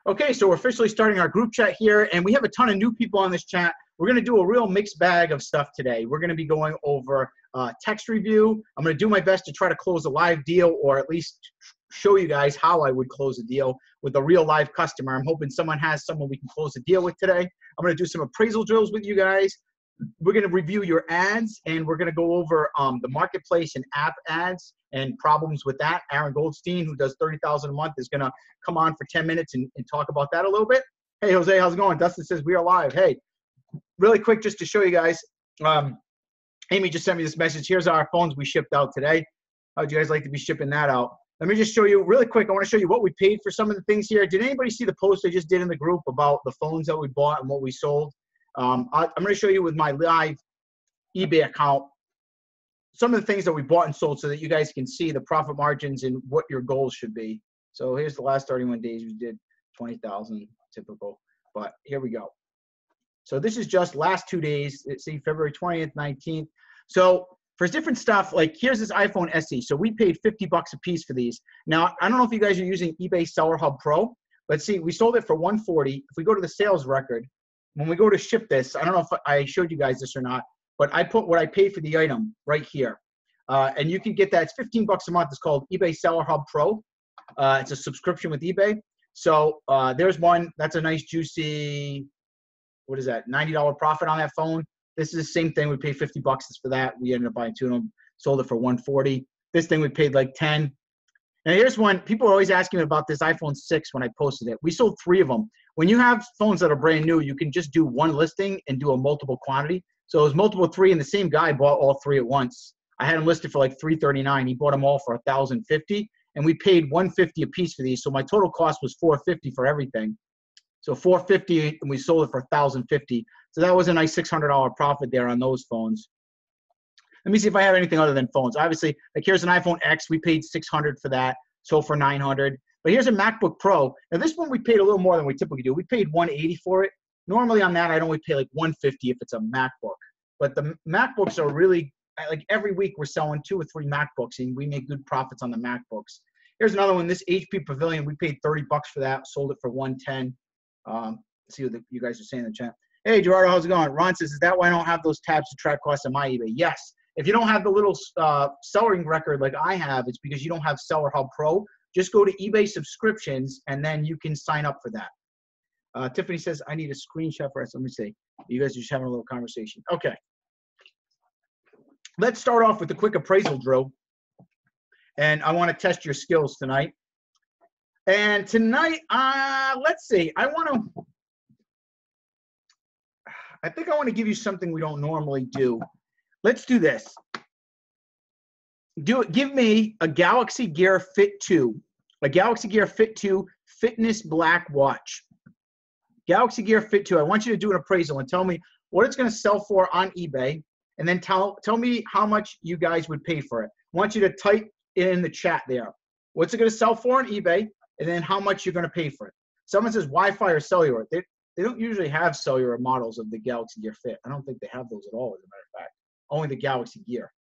Okay, so we're officially starting our group chat here, and we have a ton of new people on this chat. We're going to do a real mixed bag of stuff today. We're going to be going over text review. I'm going to do my best to try to close a live deal, or at least show you guys how I would close a deal with a real live customer. I'm hoping someone has someone we can close a deal with today. I'm going to do some appraisal drills with you guys. We're going to review your ads, and we're going to go over the marketplace and app ads and problems with that. Aaron Goldstein, who does $30,000 a month, is going to come on for 10 minutes and talk about that a little bit. Hey, Jose, how's it going? Dustin says we are live. Hey, really quick, just to show you guys, Amy just sent me this message. Here's our phones we shipped out today. How'd you guys like to be shipping that out? Let me just show you really quick. I want to show you what we paid for some of the things here. Did anybody see the post I just did in the group about the phones that we bought and what we sold? I'm going to show you with my live eBay account some of the things that we bought and sold so that you guys can see the profit margins and what your goals should be. So here's the last 31 days. We did 20,000, typical. But here we go. So this is just last 2 days. See, February 20th, 19th. So for different stuff, like here's this iPhone SE. So we paid $50 a piece for these. Now, I don't know if you guys are using eBay Seller Hub Pro. Let's see, we sold it for $140. If we go to the sales record, when we go to ship this, I don't know if I showed you guys this or not, but I put what I paid for the item right here. And you can get that. It's $15 a month. It's called eBay Seller Hub Pro. It's a subscription with eBay. So there's one. That's a nice, juicy, what is that, $90 profit on that phone. This is the same thing. We paid $50 for that. We ended up buying two of them, sold it for $140. This thing we paid like $10. Now here's one. People are always asking me about this iPhone 6 when I posted it. We sold 3 of them. When you have phones that are brand new, you can just do one listing and do a multiple quantity. So it was multiple 3, and the same guy bought all 3 at once. I had them listed for like $339. He bought them all for $1,050, and we paid $150 a piece for these. So my total cost was $450 for everything. So $450, and we sold it for $1,050. So that was a nice $600 profit there on those phones. Let me see if I have anything other than phones. Obviously, like here's an iPhone X. We paid $600 for that, sold for $900. But here's a MacBook Pro. Now this one we paid a little more than we typically do. We paid $180 for it. Normally on that, I'd only pay like $150 if it's a MacBook. But the MacBooks are really, like every week we're selling 2 or 3 MacBooks, and we make good profits on the MacBooks. Here's another one. This HP Pavilion, we paid $30 for that, sold it for $110. See what you guys are saying in the chat. Hey, Gerardo, how's it going? Ron says, is that why I don't have those tabs to track costs on my eBay? Yes. If you don't have the little selling record like I have, it's because you don't have Seller Hub Pro. Just go to eBay subscriptions, and then you can sign up for that. Tiffany says, I need a screenshot for us. Let me see. You guys are just having a little conversation. Okay. Let's start off with a quick appraisal drill. And I want to test your skills tonight. And tonight, let's see. I think I want to give you something we don't normally do. Let's do this. Give me a Galaxy Gear Fit 2. A Galaxy Gear Fit 2 Fitness Black watch. Galaxy Gear Fit 2. I want you to do an appraisal and tell me what it's going to sell for on eBay, and then tell me how much you guys would pay for it. I want you to type in the chat there. What's it going to sell for on eBay, and then how much you're going to pay for it. Someone says Wi-Fi or cellular. They don't usually have cellular models of the Galaxy Gear Fit. I don't think they have those at all, as a matter of fact. Only the Galaxy Gear.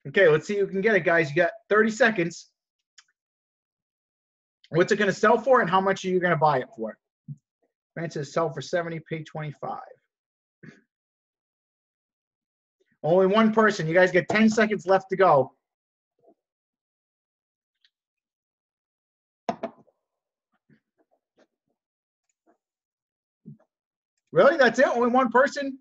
Okay, let's see who can get it, guys. You got 30 seconds. What's it going to sell for, and how much are you going to buy it for? Man says sell for 70, pay 25. Only one person. You guys get 10 seconds left to go. Really? That's it? Only one person?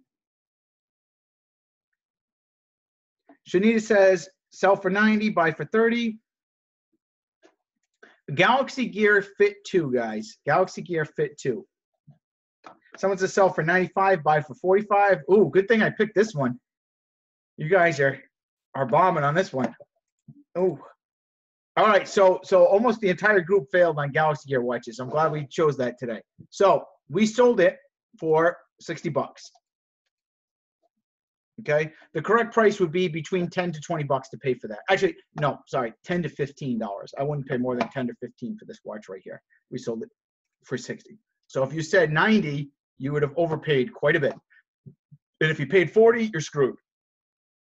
Shanita says, sell for 90, buy for 30. Galaxy Gear Fit 2, guys. Galaxy Gear Fit 2. Someone says sell for 95, buy for 45. Ooh, good thing I picked this one. You guys are bombing on this one. Ooh. All right, so almost the entire group failed on Galaxy Gear watches. I'm glad we chose that today. So we sold it for $60. Okay, the correct price would be between $10 to $20 to pay for that. Actually, no, sorry, $10 to $15. I wouldn't pay more than $10 to $15 for this watch right here. We sold it for $60. So if you said 90, you would have overpaid quite a bit. And if you paid 40, you're screwed.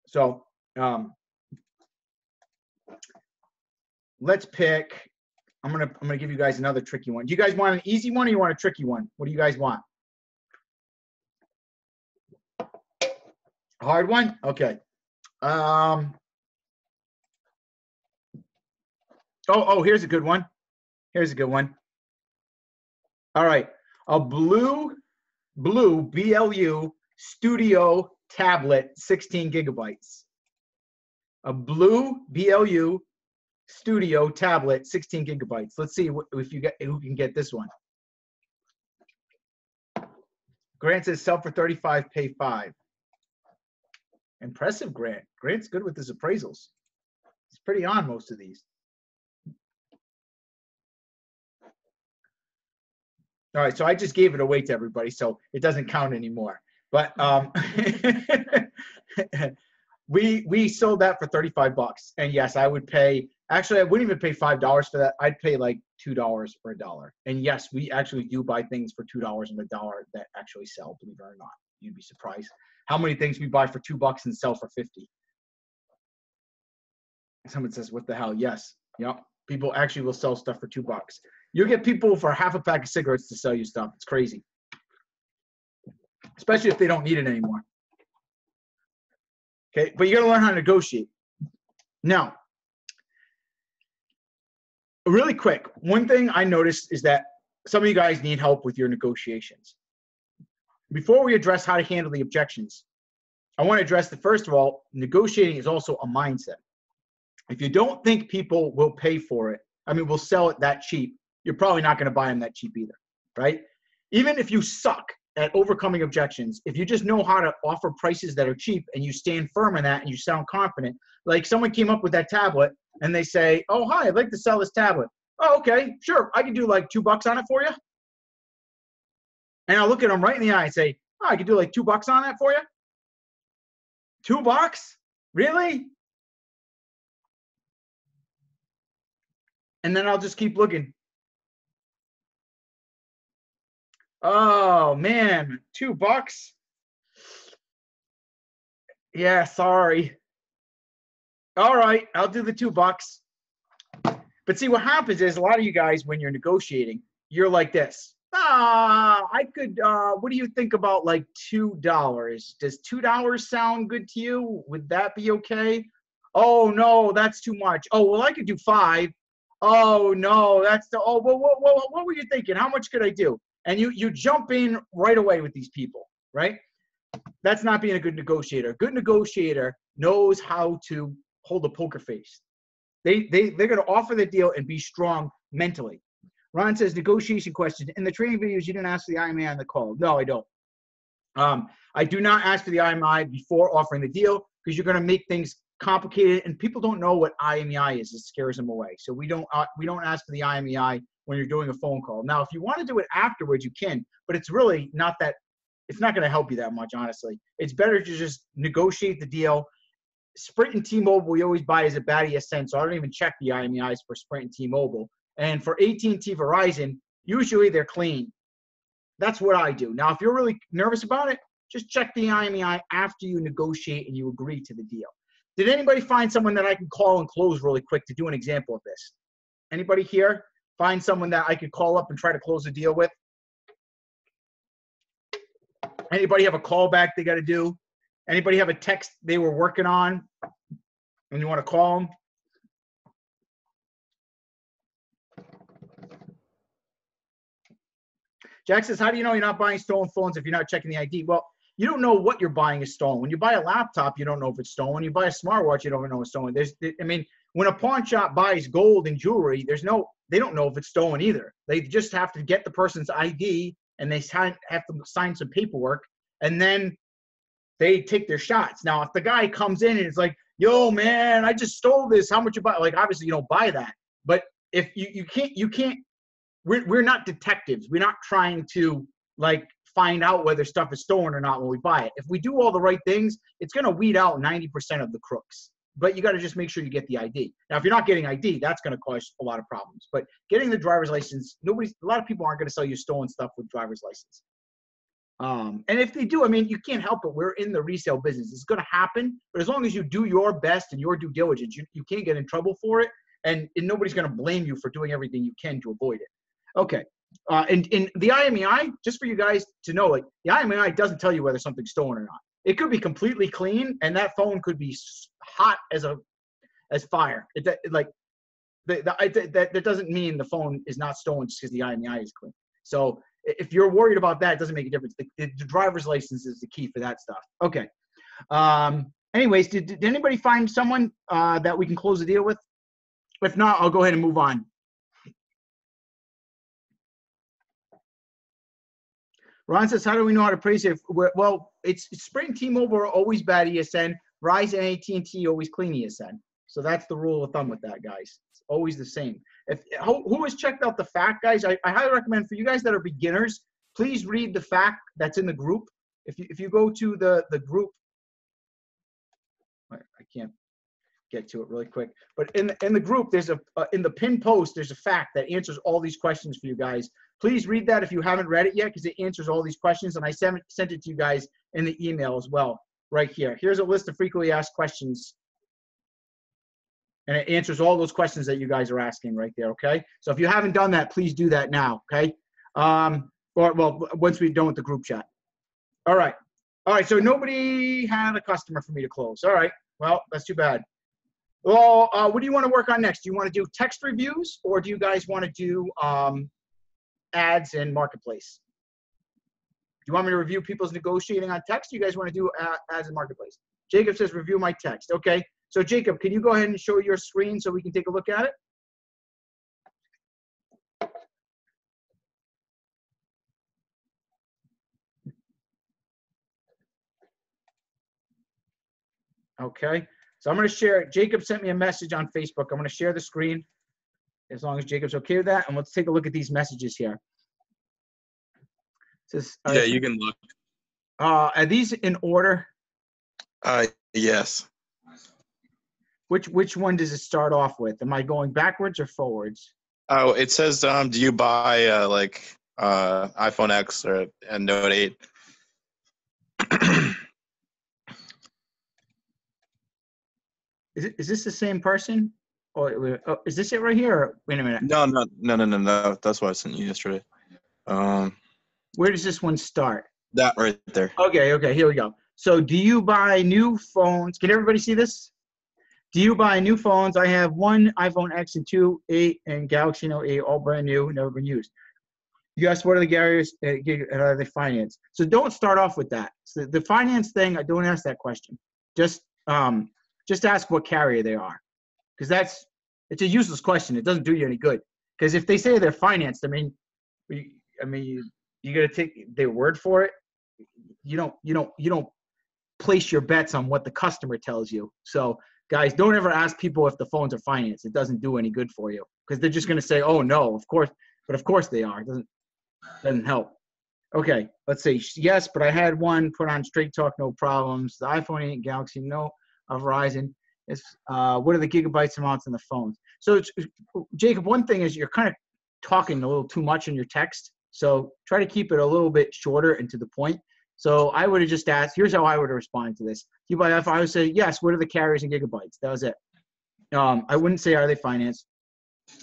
So let's pick, I'm gonna give you guys another tricky one. Do you guys want an easy one or you want a tricky one? What do you guys want? A hard one? Okay. Oh, here's a good one. Here's a good one. All right. A blue BLU Studio tablet, 16 gigabytes. A blue BLU Studio tablet, 16 gigabytes. Let's see if you get who can get this one. Grant says sell for 35, pay 5. Impressive, Grant. Grant's good with his appraisals. He's pretty on most of these. All right, so I just gave it away to everybody, so it doesn't count anymore. But we sold that for 35 bucks, and yes, I would pay. Actually, I wouldn't even pay $5 for that. I'd pay like $2 for $1. And yes, we actually do buy things for $2 and $1 that actually sell. Believe it or not, you'd be surprised how many things we buy for $2 and sell for 50. Someone says, "What the hell?" Yes, yep. People actually will sell stuff for $2. You get people for half a pack of cigarettes to sell you stuff. It's crazy. Especially if they don't need it anymore. Okay, but you got to learn how to negotiate. Now, really quick, one thing I noticed is that some of you guys need help with your negotiations. Before we address how to handle the objections, I want to address that, first of all, negotiating is also a mindset. If you don't think people will pay for it, will sell it that cheap, you're probably not going to buy them that cheap either, right? Even if you suck at overcoming objections, if you just know how to offer prices that are cheap and you stand firm in that and you sound confident, like someone came up with that tablet and they say, "Oh, hi, I'd like to sell this tablet." "Oh, okay, sure. I can do like $2 on it for you." And I'll look at them right in the eye and say, "Oh, I could do like $2 on that for you." $2? Really? And then I'll just keep looking. "Oh man, $2? Yeah, sorry. All right, I'll do the $2. But see, what happens is a lot of you guys, when you're negotiating, you're like this. I could, what do you think about like $2? Does $2 sound good to you? Would that be okay? Oh, no, that's too much. Oh, well, I could do 5. Oh, no, that's the, oh, well, what were you thinking? How much could I do? And you jump in right away with these people, right? That's not being a good negotiator. A good negotiator knows how to hold a poker face. They're going to offer the deal and be strong mentally. Ron says, negotiation question. In the training videos, you didn't ask for the IMI on the call. No, I don't. I do not ask for the IMI before offering the deal because you're going to make things complicated and people don't know what IMEI is. It scares them away. So we don't ask for the IMEI when you're doing a phone call. Now, if you want to do it afterwards, you can, but it's really not that, it's not going to help you that much, honestly. It's better to just negotiate the deal. Sprint and T-Mobile, we always buy as a baddie ascent, so I don't even check the IMEIs for Sprint and T-Mobile. And for AT&T Verizon, usually they're clean. That's what I do. Now, if you're really nervous about it, just check the IMEI after you negotiate and you agree to the deal. Did anybody find someone that I can call and close really quick to do an example of this? Anybody here find someone that I could call up and try to close a deal with? Anybody have a callback they got to do? Anybody have a text they were working on and you want to call them? Jack says, how do you know you're not buying stolen phones if you're not checking the ID? Well, you don't know what you're buying is stolen. When you buy a laptop, you don't know if it's stolen. When you buy a smartwatch, you don't know it's stolen. When a pawn shop buys gold and jewelry, they don't know if it's stolen either. They just have to get the person's ID and they have to sign some paperwork, and then they take their shots. Now, if the guy comes in and it's like, "Yo, man, I just stole this. How much you buy?" Like, obviously, you don't buy that. But if you can't. We're not detectives. We're not trying to like find out whether stuff is stolen or not when we buy it. If we do all the right things, it's going to weed out 90% of the crooks. But you got to just make sure you get the ID. Now, if you're not getting ID, that's going to cause a lot of problems. But getting the driver's license, a lot of people aren't going to sell you stolen stuff with driver's license. And if they do, you can't help it. We're in the resale business. It's going to happen. But as long as you do your best and your due diligence, you can't get in trouble for it. and nobody's going to blame you for doing everything you can to avoid it. Okay. And the IMEI, just for you guys to know, like the IMEI doesn't tell you whether something's stolen or not. It could be completely clean, and that phone could be hot as fire. That doesn't mean the phone is not stolen just because the IMEI is clean. So if you're worried about that, it doesn't make a difference. The driver's license is the key for that stuff. Okay. Anyways, did anybody find someone that we can close the deal with? If not, I'll go ahead and move on. Ron says, how do we know how to price it? Well, it's Sprint and T-Mobile are always bad ESN. Verizon and AT&T always clean ESN. So that's the rule of thumb with that, guys. It's always the same. Who has checked out the fact, guys? I highly recommend for you guys that are beginners, please read the fact that's in the group. If you go to the group, I can't get to it really quick, but in the group, there's in the pinned post, there's a fact that answers all these questions for you guys. Please read that if you haven't read it yet, because it answers all these questions, and I sent it to you guys in the email as well, right here. Here's a list of frequently asked questions, and it answers all those questions that you guys are asking right there, okay? So if you haven't done that, please do that now, okay? Well, once we're done with the group chat. All right, so nobody had a customer for me to close. All right, well, that's too bad. Well, what do you want to work on next? Do you want to do text reviews, or do you guys want to do ads in Marketplace? Do you want me to review people's negotiating on text? Do you guys want to do ads in Marketplace? Jacob says review my text. Okay, so Jacob, can you go ahead and show your screen so we can take a look at it? Okay, so I'm going to share it. Jacob sent me a message on Facebook. I'm going to share the screen as long as Jacob's okay with that. And let's take a look at these messages here. Says, yeah, you can look. Are these in order? Yes. Which one does it start off with? Am I going backwards or forwards? Oh, it says, do you buy iPhone X or a Note 8? Is this the same person? Or is this it right here? Or, wait a minute. No. That's what I sent you yesterday. Where does this one start? That right there. Okay, here we go. So do you buy new phones? Can everybody see this? Do you buy new phones? I have one iPhone X and 8 and Galaxy Note 8, all brand new, never been used. You asked what are the carriers and are they financed? So don't start off with that. So the finance thing, I don't ask that question. Just ask what carrier they are, because it's a useless question. It doesn't do you any good. Because if they say they're financed, you got to take their word for it. You don't place your bets on what the customer tells you. So guys, don't ever ask people if the phones are financed. It doesn't do any good for you, because they're just going to say, oh no, of course, but of course they are. It doesn't help. Okay, let's say yes, but I had one put on Straight Talk, no problems. The iPhone 8 Galaxy Note of Verizon. What are the gigabytes amounts in the phones? So Jacob, one thing is you're kind of talking a little too much in your text. So try to keep it a little bit shorter and to the point. So I would have just asked, here's how I would have responded to this. You buy iPhone, I would say, yes, what are the carriers and gigabytes? That was it. I wouldn't say, are they financed?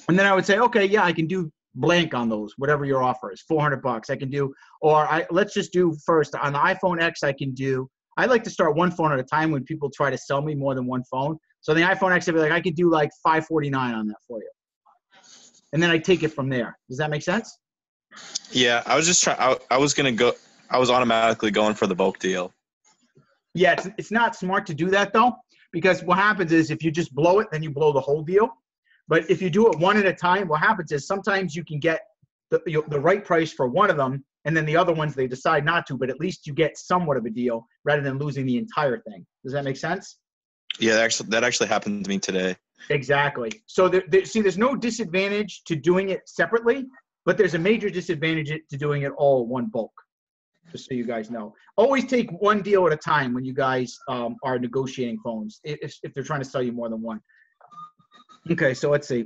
And then I would say, okay, yeah, I can do blank on those, whatever your offer is, $400 I can do. Or let's just do first on the iPhone X, I like to start one phone at a time when people try to sell me more than one phone. So the iPhone X, I'd be like, I could do like $549 on that for you. And then I take it from there. Does that make sense? Yeah, I was just trying. I was automatically going for the bulk deal. Yeah, it's not smart to do that though, because what happens is if you just blow it, then you blow the whole deal. But if you do it one at a time, what happens is sometimes you can get the right price for one of them, and then the other ones they decide not to, but at least you get somewhat of a deal rather than losing the entire thing. Does that make sense? Yeah, that actually happened to me today. Exactly. So there's no disadvantage to doing it separately, but there's a major disadvantage to doing it all one bulk. Just so you guys know. Always take one deal at a time when you guys are negotiating phones, if they're trying to sell you more than one. Okay, so let's see.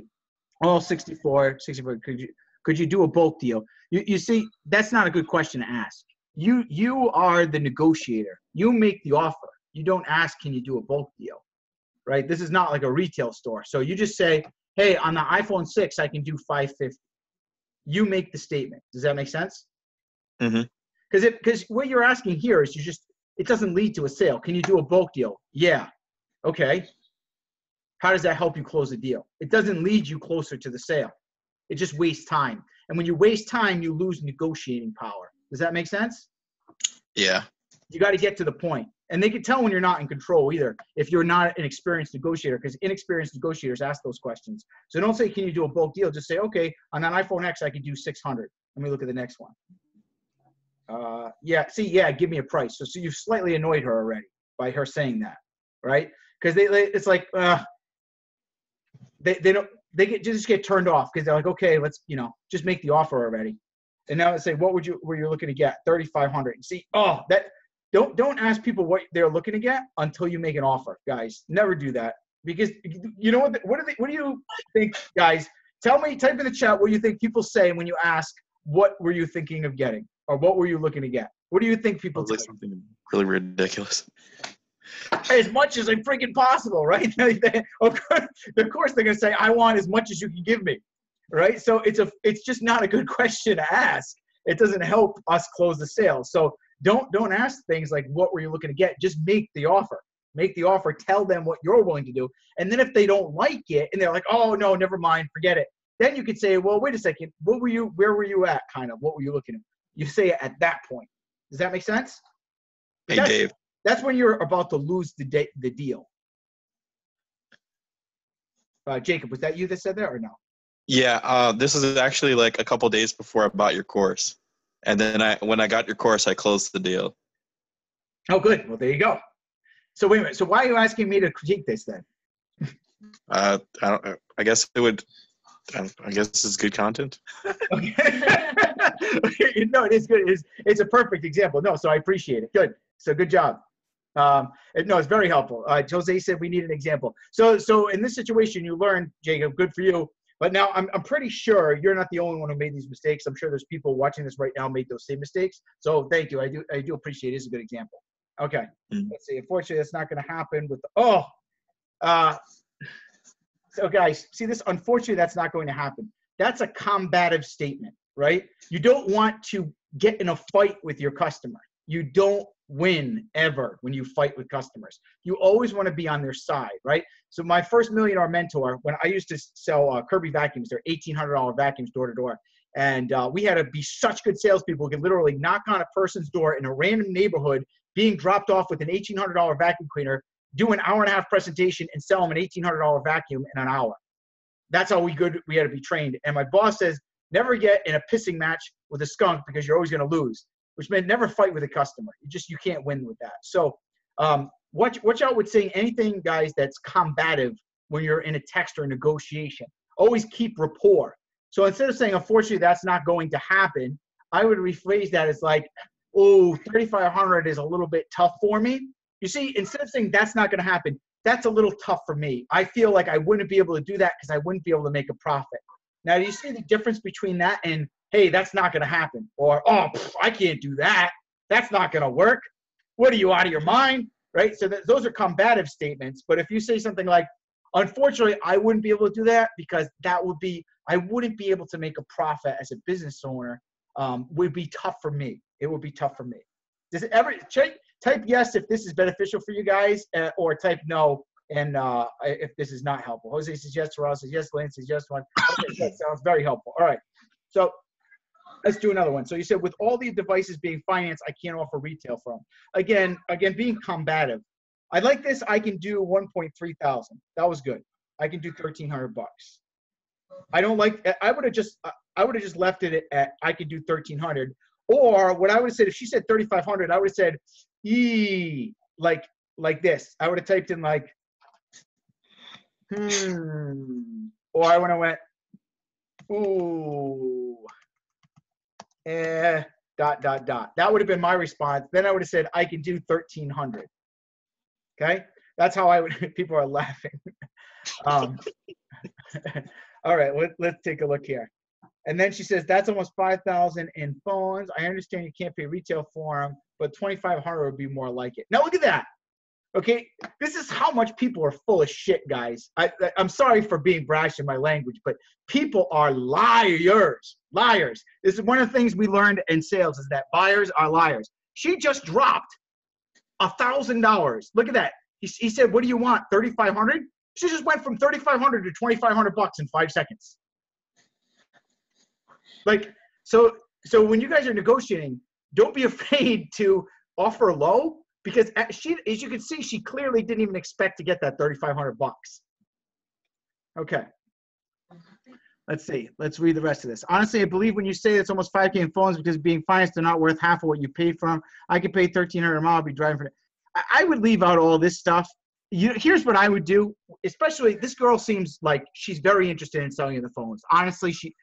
All 64. Could you do a bulk deal? You see, that's not a good question to ask. You are the negotiator. You make the offer. You don't ask, can you do a bulk deal, right? This is not like a retail store. So you just say, hey, on the iPhone 6, I can do 550. You make the statement. Does that make sense? Mm-hmm. Because what you're asking here is it doesn't lead to a sale. Can you do a bulk deal? Yeah. Okay. How does that help you close a deal? It doesn't lead you closer to the sale. It just wastes time. And when you waste time, you lose negotiating power. Does that make sense? Yeah. You got to get to the point. And they can tell when you're not in control either, if you're not an experienced negotiator, because inexperienced negotiators ask those questions. So don't say, can you do a bulk deal? Just say, okay, on that iPhone X, I can do 600. Let me look at the next one. Yeah, give me a price. So you've slightly annoyed her already by her saying that, right? Because it's like, they just get turned off because they're like, okay, let's, just make the offer already. And now say, were you looking to get? 3,500. See, don't ask people what they're looking to get until you make an offer, guys. Never do that, because you know what do you think, guys? Type in the chat what you think people say when you ask, what were you thinking of getting, or what were you looking to get? What do you think people Like something really ridiculous. As much as freaking possible, right? Of course they're gonna say, I want as much as you can give me, right? So it's just not a good question to ask. It doesn't help us close the sale. So don't ask things like, what were you looking to get? Just make the offer. Make the offer. Tell them what you're willing to do. And then if they don't like it and they're like, oh no, never mind, forget it. Then you could say, well, wait a second, where were you at? Kind of, what were you looking at? You say it at that point. Does that make sense? Hey, Dave. That's when you're about to lose the deal. Jacob, was that you that said that or no? Yeah, this is actually like a couple days before I bought your course. And then when I got your course, I closed the deal. Oh, good. Well, there you go. So wait a minute. So why are you asking me to critique this then? I guess it would. I guess this is good content. Okay. No, it is good. It's a perfect example. No, so I appreciate it. Good. So good job. It's very helpful. Jose said we need an example. So in this situation, you learned, Jacob. Good for you. But now I'm pretty sure you're not the only one who made these mistakes. I'm sure there's people watching this right now made those same mistakes. So thank you. I do appreciate it. It's a good example. Okay. Let's see. Unfortunately, that's not going to happen with so guys, see this? Unfortunately, that's not going to happen. That's a combative statement, right? You don't want to get in a fight with your customer. You don't win ever when you fight with customers. You always want to be on their side, right? So my first $1 Million Mentor, when I used to sell Kirby vacuums, they're $1,800 vacuums door to door. And we had to be such good salespeople who could literally knock on a person's door in a random neighborhood, being dropped off with an $1,800 vacuum cleaner, do an hour-and-a-half presentation, and sell them an $1,800 vacuum in an hour. That's how we had to be trained. And my boss says, never get in a pissing match with a skunk because you're always going to lose, which meant never fight with a customer. You can't win with that. So watch out with saying anything, guys, that's combative when you're in a text or a negotiation. Always keep rapport. So instead of saying, unfortunately, that's not going to happen, I would rephrase that as like, oh, 3,500 is a little bit tough for me. You see, instead of saying that's not going to happen, that's a little tough for me. I feel like I wouldn't be able to do that because I wouldn't be able to make a profit. Now, do you see the difference between that and, hey, that's not going to happen? Or, oh, I can't do that. That's not going to work. What are you, out of your mind? Right? So those are combative statements. But if you say something like, unfortunately, I wouldn't be able to do that because I wouldn't be able to make a profit as a business owner, would be tough for me. It would be tough for me. Does it ever type yes if this is beneficial for you guys, or type no and if this is not helpful. Jose says yes, Ross says yes, Lance says yes. Okay, that sounds very helpful. All right, so let's do another one. So you said with all these devices being financed, I can't offer retail from. Again, being combative. I like this. I can do 1.3 thousand. That was good. I can do 1,300 bucks. I don't like. I would have just left it at I could do 1,300. Or what I would have said, if she said 3,500, I would have said, like this. I would have typed in like, or I would have went, ooh, dot. That would have been my response. Then I would have said, I can do 1,300. Okay? That's how I would, people are laughing. All right, let's take a look here. And then she says, that's almost 5,000 in phones. I understand you can't pay retail for them, but 2,500 would be more like it. Now look at that. Okay, this is how much people are full of shit, guys. I'm sorry for being brash in my language, but people are liars. Liars. This is one of the things we learned in sales is that buyers are liars. She just dropped $1,000. Look at that. He said, "What do you want? 3,500?" She just went from 3,500 to 2,500 bucks in 5 seconds. Like, so when you guys are negotiating, don't be afraid to offer low, because she, as you can see, she clearly didn't even expect to get that 3,500 bucks. Okay. Let's see. Let's read the rest of this. Honestly, I believe when you say it's almost 5K in phones because being financed, they're not worth half of what you paid for them. I could pay 1,300 a mile. I'll be driving for it. I would leave out all this stuff. Here's what I would do. Especially, this girl seems like she's very interested in selling you the phones. Honestly, she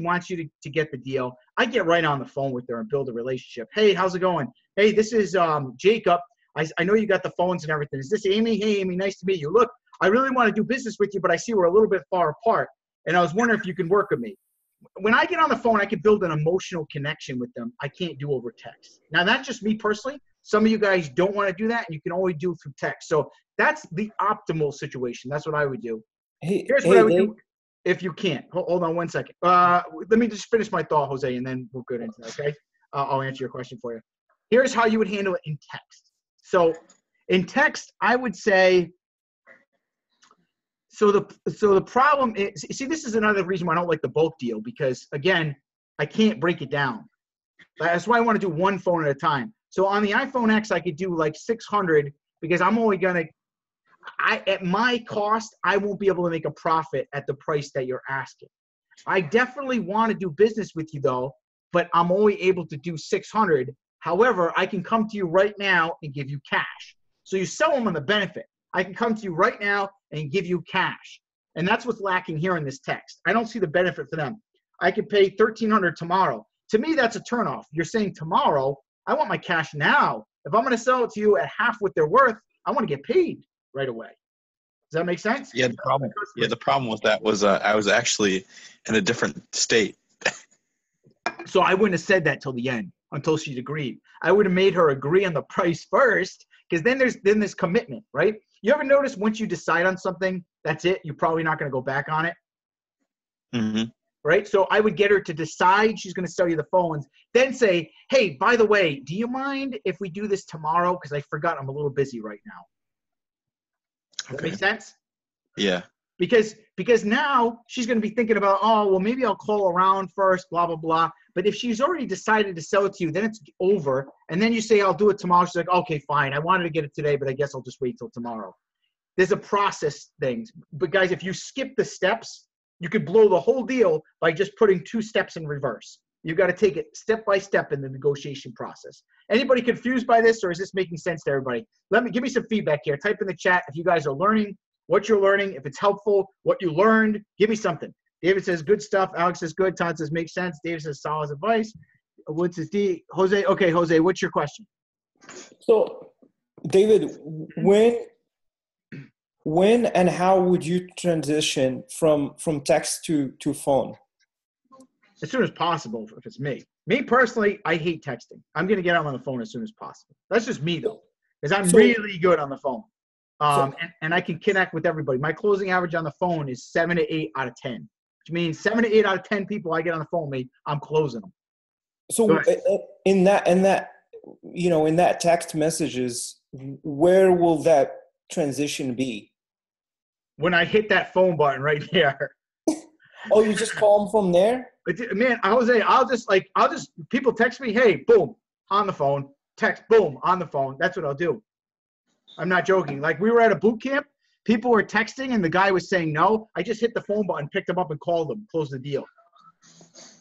wants you to get the deal. I get right on the phone with her and build a relationship. Hey, how's it going? Hey, this is Jacob. I know you got the phones and everything. Is this Amy? Hey, Amy, nice to meet you. Look, I really want to do business with you, but I see we're a little bit far apart, and I was wondering if you can work with me. When I get on the phone, I can build an emotional connection with them I can't do over text. Now, that's just me personally. Some of you guys don't want to do that, and you can only do it through text. So that's the optimal situation. That's what I would do. Here's what I would do if you can't. Hold on one second. Let me just finish my thought, Jose, and then we'll go into that, okay? I'll answer your question for you. Here's how you would handle it in text. So in text, I would say, so the problem is, see, this is another reason why I don't like the bulk deal, because, again, I can't break it down. That's why I want to do one phone at a time. So on the iPhone X, I could do like 600 because I'm only going to, at my cost, I won't be able to make a profit at the price that you're asking. I definitely want to do business with you though, but I'm only able to do 600. However, I can come to you right now and give you cash. So you sell them on the benefit. I can come to you right now and give you cash. And that's what's lacking here in this text. I don't see the benefit for them. I could pay $1,300 tomorrow. To me, that's a turnoff. You're saying tomorrow, I want my cash now. If I'm going to sell it to you at half what they're worth, I want to get paid right away. Does that make sense? Yeah, the problem with that was I was actually in a different state. So I wouldn't have said that till the end, until she'd agreed. I would have made her agree on the price first, because then there's commitment, right? You ever notice once you decide on something, that's it? You're probably not going to go back on it. Mm-hmm. Right? So I would get her to decide she's going to sell you the phones, then say, hey, by the way, do you mind if we do this tomorrow? Because I forgot I'm a little busy right now. Does that make sense? Yeah. Because now she's going to be thinking about, oh, well, maybe I'll call around first, blah, blah, blah. But if she's already decided to sell it to you, then it's over. And then you say, I'll do it tomorrow. She's like, okay, fine. I wanted to get it today, but I guess I'll just wait till tomorrow. There's a process thing. But guys, if you skip the steps, you could blow the whole deal by just putting 2 steps in reverse. You've got to take it step by step in the negotiation process. Anybody confused by this, or is this making sense to everybody? Give me some feedback here. Type in the chat if you guys are learning, what you're learning, if it's helpful, what you learned. Give me something. David says good stuff. Alex says good. Todd says makes sense. David says solid advice. Woods says D. Jose. Okay, Jose, what's your question? So, David, when and how would you transition from text to phone? As soon as possible, if it's me. Me personally, I hate texting. I'm going to get on the phone as soon as possible. That's just me, though, because I'm really good on the phone. And I can connect with everybody. My closing average on the phone is 7 to 8 out of 10, which means 7 to 8 out of 10 people I get on the phone with, I'm closing them. So in that text messages, where will that transition be? When I hit that phone button right there. Oh, you just call them from there? Man, I'll just people text me, hey, boom, on the phone, text, boom, on the phone. That's what I'll do. I'm not joking. Like, we were at a boot camp, people were texting and the guy was saying no. I just hit the phone button, picked him up and called him, closed the deal.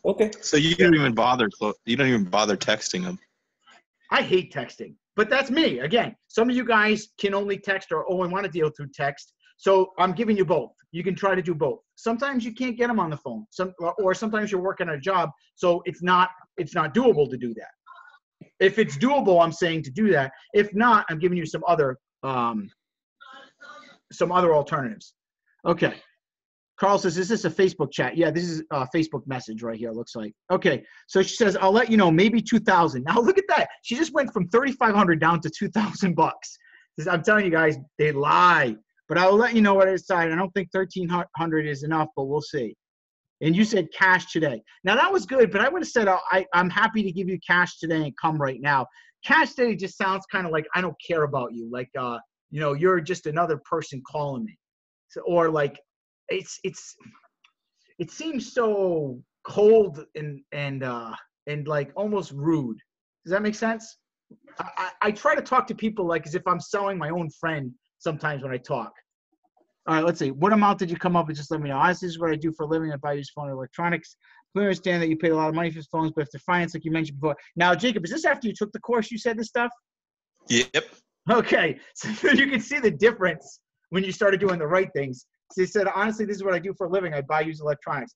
Okay. So you don't even bother texting them. I hate texting, but that's me. Again, some of you guys can only text or only want to deal through text. So I'm giving you both. You can try to do both. Sometimes you can't get them on the phone. Or sometimes you're working a job, so it's not doable to do that. If it's doable, I'm saying to do that. If not, I'm giving you some other alternatives. Okay. Carl says, is this a Facebook chat? Yeah, this is a Facebook message right here, it looks like. Okay, so she says, I'll let you know, maybe 2,000. Now look at that. She just went from 3,500 down to 2,000 bucks. I'm telling you guys, they lie. But I will let you know what I decide. I don't think 1,300 is enough, but we'll see. And you said cash today. Now, that was good, but I would have said I'm happy to give you cash today and come right now. Cash today just sounds kind of like I don't care about you. Like, you're just another person calling me. So, or like it seems so cold and like almost rude. Does that make sense? I try to talk to people like as if I'm selling my own friend sometimes when I talk. All right, let's see. What amount did you come up with? Just let me know. Honestly, this is what I do for a living. I buy used phone and electronics. I understand that you paid a lot of money for phones, but if they're financed, like you mentioned before. Now, Jacob, is this after you took the course you said this stuff? Yep. Okay, so you can see the difference when you started doing the right things. So they said, honestly, this is what I do for a living. I buy used electronics.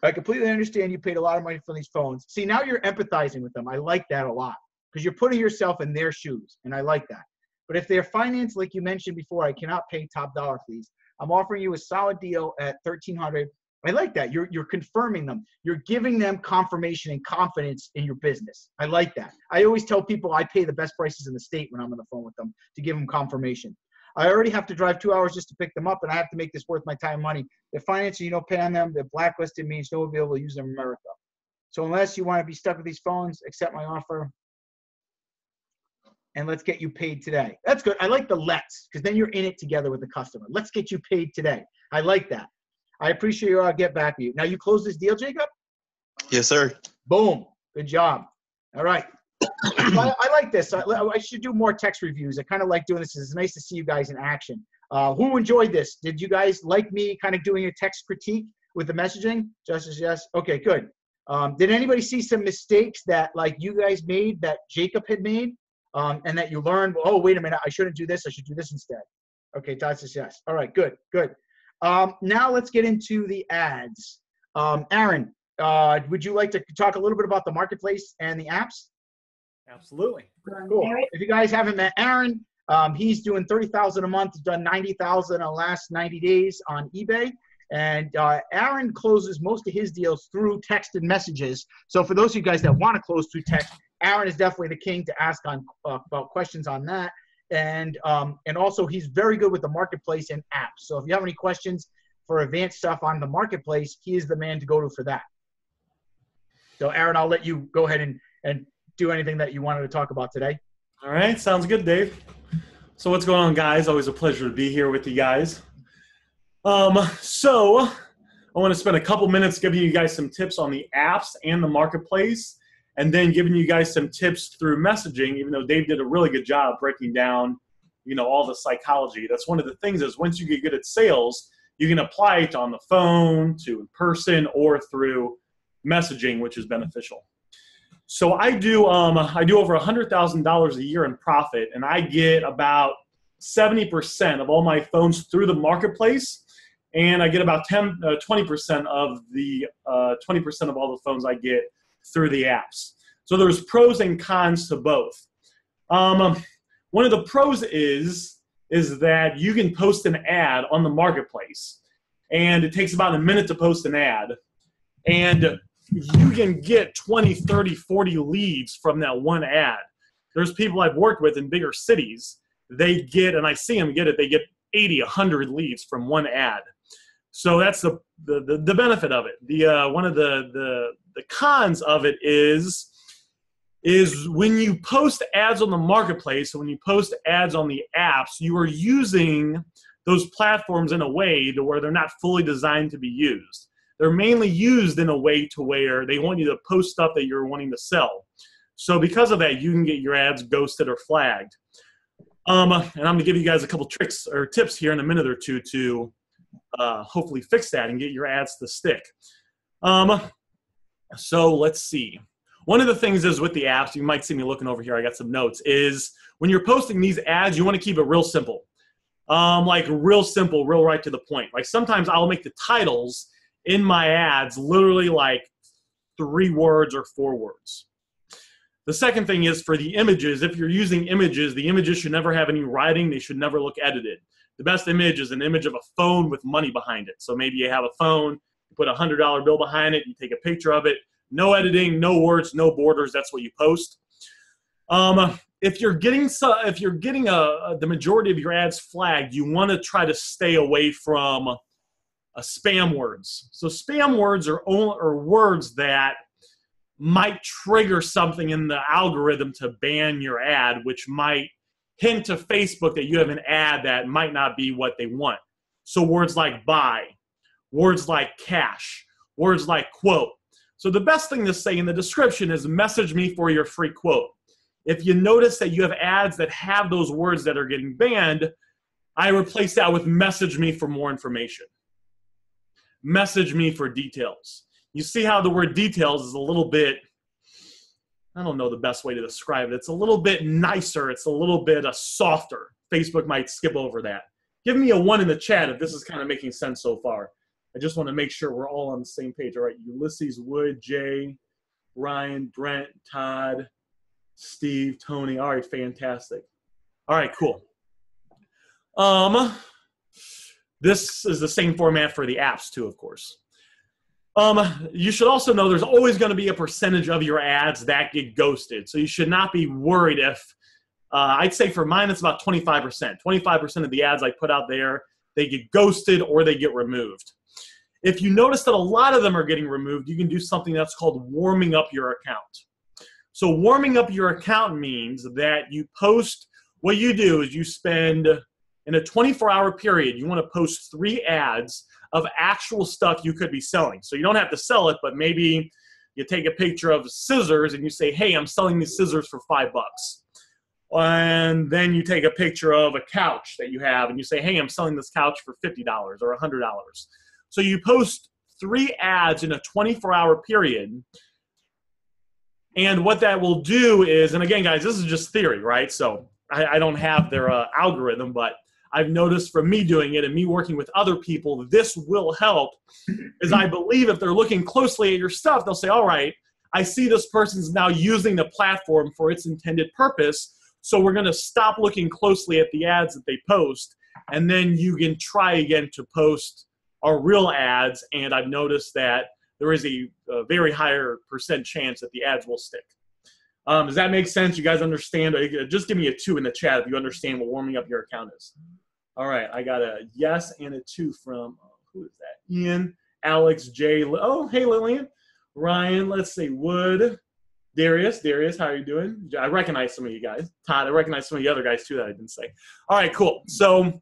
I completely understand you paid a lot of money for these phones. See, now you're empathizing with them. I like that a lot because you're putting yourself in their shoes, and I like that. But if they're financed, like you mentioned before, I cannot pay top dollar fees. I'm offering you a solid deal at $1,300. I like that. You're confirming them. You're giving them confirmation and confidence in your business. I like that. I always tell people I pay the best prices in the state when I'm on the phone with them to give them confirmation. I already have to drive 2 hours just to pick them up, and I have to make this worth my time and money. They're financing, you don't pay on them. They're blacklisted, means no one will be able to use them in America. So unless you want to be stuck with these phones, accept my offer, and let's get you paid today. That's good. I like the let's, because then you're in it together with the customer. Let's get you paid today. I like that. I appreciate you. I'll get back to you. Now, you close this deal, Jacob? Yes, sir. Boom. Good job. All right. I like this. I should do more text reviews. I kind of like doing this. It's nice to see you guys in action. Who enjoyed this? Did you guys like me kind of doing a text critique with the messaging? Justice, yes. Okay, good. Did anybody see some mistakes that like you guys made that Jacob had made and that you learned, oh, wait a minute, I shouldn't do this. I should do this instead. Okay, Todd says yes. All right, good, good. Now let's get into the ads. Aaron, would you like to talk a little bit about the marketplace and the apps? Absolutely. Cool. If you guys haven't met Aaron, he's doing $30,000 a month. He's done $90,000 in the last 90 days on eBay. And Aaron closes most of his deals through text and messages. So for those of you guys that want to close through text, Aaron is definitely the king to ask on about questions on that. And also he's very good with the marketplace and apps. So if you have any questions for advanced stuff on the marketplace, he is the man to go to for that. So Aaron, I'll let you go ahead and do anything that you wanted to talk about today. All right. Sounds good, Dave. So what's going on, guys? Always a pleasure to be here with you guys. So I want to spend a couple minutes giving you guys some tips on the apps and the marketplace, and then giving you guys some tips through messaging, even though Dave did a really good job breaking down, you know, all the psychology. That's one of the things is once you get good at sales, you can apply it on the phone, to in person, or through messaging, which is beneficial. So I do over $100,000 a year in profit, and I get about 70% of all my phones through the marketplace, and I get about 20% of the 20% of all the phones I get through the apps. So there's pros and cons to both. One of the pros is that you can post an ad on the marketplace, and it takes about a minute to post an ad, and you can get 20, 30, 40 leads from that one ad. There's people I've worked with in bigger cities. They get, and I see them get it, they get 80, 100 leads from one ad. So that's the benefit of it. One of the cons of it is when you post ads on the marketplace, and when you post ads on the apps, you are using those platforms in a way to where they're not fully designed to be used. They're mainly used in a way to where they want you to post stuff that you're wanting to sell. So because of that, you can get your ads ghosted or flagged. And I'm going to give you guys a couple tricks or tips here in a minute or two to hopefully fix that and get your ads to stick. So let's see. One of the things is with the apps, you might see me looking over here, I got some notes, is when you're posting these ads, you want to keep it real simple. Like real simple, real right to the point. Like sometimes I'll make the titles in my ads literally like 3 words or 4 words. The second thing is for the images, if you're using images, the images should never have any writing. They should never look edited. The best image is an image of a phone with money behind it. So maybe you have a phone, you put a $100 bill behind it, you take a picture of it, no editing, no words, no borders, that's what you post. if you're getting the majority of your ads flagged, you want to try to stay away from spam words. So spam words are words that might trigger something in the algorithm to ban your ad, which might hint to Facebook that you have an ad that might not be what they want. So words like buy, words like cash, words like quote. So the best thing to say in the description is message me for your free quote. If you notice that you have ads that have those words that are getting banned, I replace that with message me for more information. Message me for details. You see how the word details is a little bit, I don't know the best way to describe it. It's a little bit nicer. It's a little bit softer. Facebook might skip over that. Give me a 1 in the chat if this is kind of making sense so far. I just want to make sure we're all on the same page. All right, Ulysses, Wood, Jay, Ryan, Brent, Todd, Steve, Tony. All right, fantastic. All right, cool. This is the same format for the apps too, of course. You should also know there's always going to be a percentage of your ads that get ghosted. So you should not be worried if, I'd say for mine, it's about 25%. 25% of the ads I put out there, they get ghosted or they get removed. If you notice that a lot of them are getting removed, you can do something that's called warming up your account. So warming up your account means that you post, what you do is you spend, in a 24-hour period, you want to post 3 ads of actual stuff you could be selling. So you don't have to sell it, but maybe you take a picture of scissors and you say, hey, I'm selling these scissors for $5. And then you take a picture of a couch that you have and you say, hey, I'm selling this couch for $50 or $100. So you post 3 ads in a 24-hour period. And what that will do is, and again, guys, this is just theory, right? So I don't have their algorithm, but I've noticed from me doing it and me working with other people, this will help, is I believe if they're looking closely at your stuff, they'll say, all right, I see this person's now using the platform for its intended purpose, so we're going to stop looking closely at the ads that they post, and then you can try again to post our real ads, and I've noticed that there is a very higher % chance that the ads will stick. Does that make sense? You guys understand? Just give me a 2 in the chat if you understand what warming up your account is. All right, I got a yes and a 2 from, who is that? Ian, Alex, Jay. Oh, hey, Lillian. Ryan, let's see, Wood. Darius, how are you doing? I recognize some of you guys. Todd, I recognize some of the other guys too that I didn't say. All right, cool. So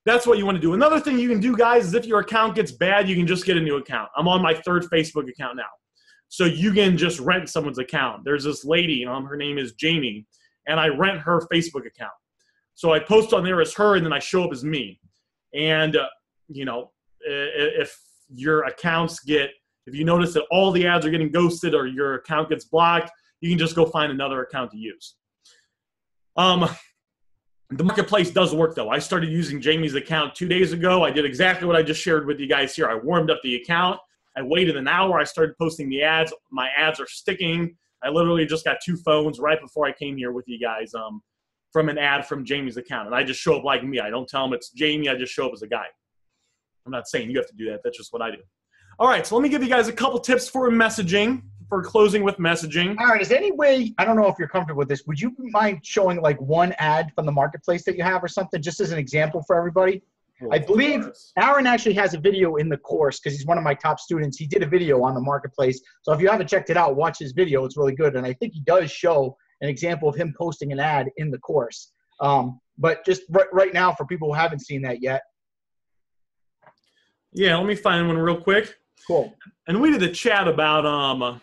that's what you want to do. Another thing you can do, guys, is if your account gets bad, you can just get a new account. I'm on my 3rd Facebook account now. So you can just rent someone's account. There's this lady, her name is Jamie, and I rent her Facebook account. So I post on there as her, and then I show up as me. And, if your accounts if you notice that all the ads are getting ghosted or your account gets blocked, you can just go find another account to use. The marketplace does work, though. I started using Jamie's account 2 days ago. I did exactly what I just shared with you guys here. I warmed up the account. I waited an hour. I started posting the ads. My ads are sticking. I literally just got 2 phones right before I came here with you guys from an ad from Jamie's account. And I just show up like me. I don't tell them it's Jamie. I just show up as a guy. I'm not saying you have to do that. That's just what I do. All right, so let me give you guys a couple tips for messaging, for closing with messaging. Aaron, is there any way, I don't know if you're comfortable with this, would you mind showing like 1 ad from the marketplace that you have or something, just as an example for everybody? Well, I believe Aaron actually has a video in the course because he's one of my top students. He did a video on the marketplace. So if you haven't checked it out, watch his video. It's really good. And I think he does show an example of him posting an ad in the course. But just right now for people who haven't seen that yet. Yeah, let me find one real quick. Cool. And we did a chat about,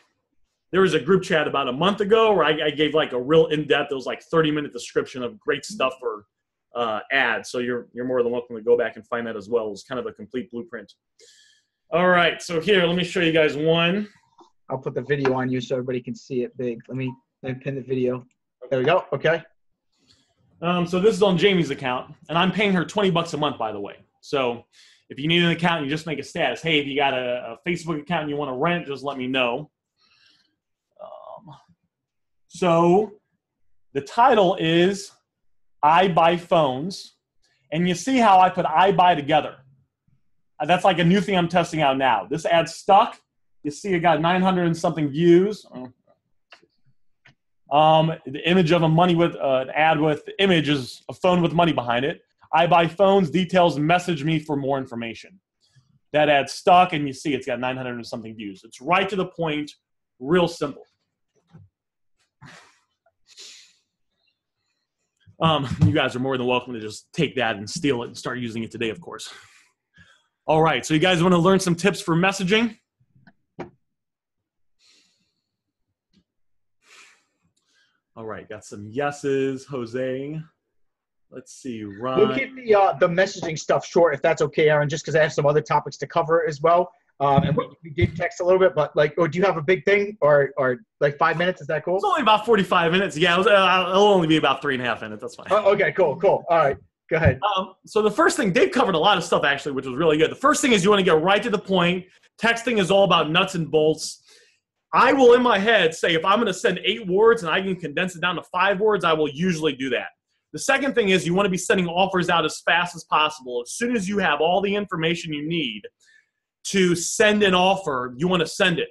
there was a group chat about a month ago where I gave like a real in-depth, it was like 30-minute description of great stuff for ads. So you're more than welcome to go back and find that as well. It was kind of a complete blueprint. All right, so here, let me show you guys one. I'll put the video on you so everybody can see it big. Let me pin the video. There we go. Okay. So this is on Jamie's account, and I'm paying her $20 a month, by the way. So if you need an account, you just make a status. Hey, if you got a Facebook account and you want to rent, just let me know. So the title is I Buy Phones, and you see how I put I Buy together. That's like a new thing I'm testing out now. This ad stuck. You see it got 900 and something views. The image of a money with an ad with the image is a phone with money behind it. I buy phones, details, message me for more information. That ad stuck, and you see it's got 900 and something views. It's right to the point, real simple. You guys are more than welcome to just take that and steal it and start using it today, of course. All right, so you guys want to learn some tips for messaging? All right, got some yeses, Jose. Let's see, Ron. We'll keep the messaging stuff short if that's okay, Aaron, just because I have some other topics to cover as well. And we did text a little bit, but like, do you have a big thing or like 5 minutes? Is that cool? It's only about 45 minutes. Yeah, it'll only be about 3.5 minutes. That's fine. Oh, okay, cool. All right, go ahead. So the first thing, Dave covered a lot of stuff actually, which was really good. The first thing is you want to get right to the point. Texting is all about nuts and bolts. I will, in my head, say if I'm going to send 8 words and I can condense it down to 5 words, I will usually do that. The second thing is you want to be sending offers out as fast as possible. As soon as you have all the information you need to send an offer, you want to send it.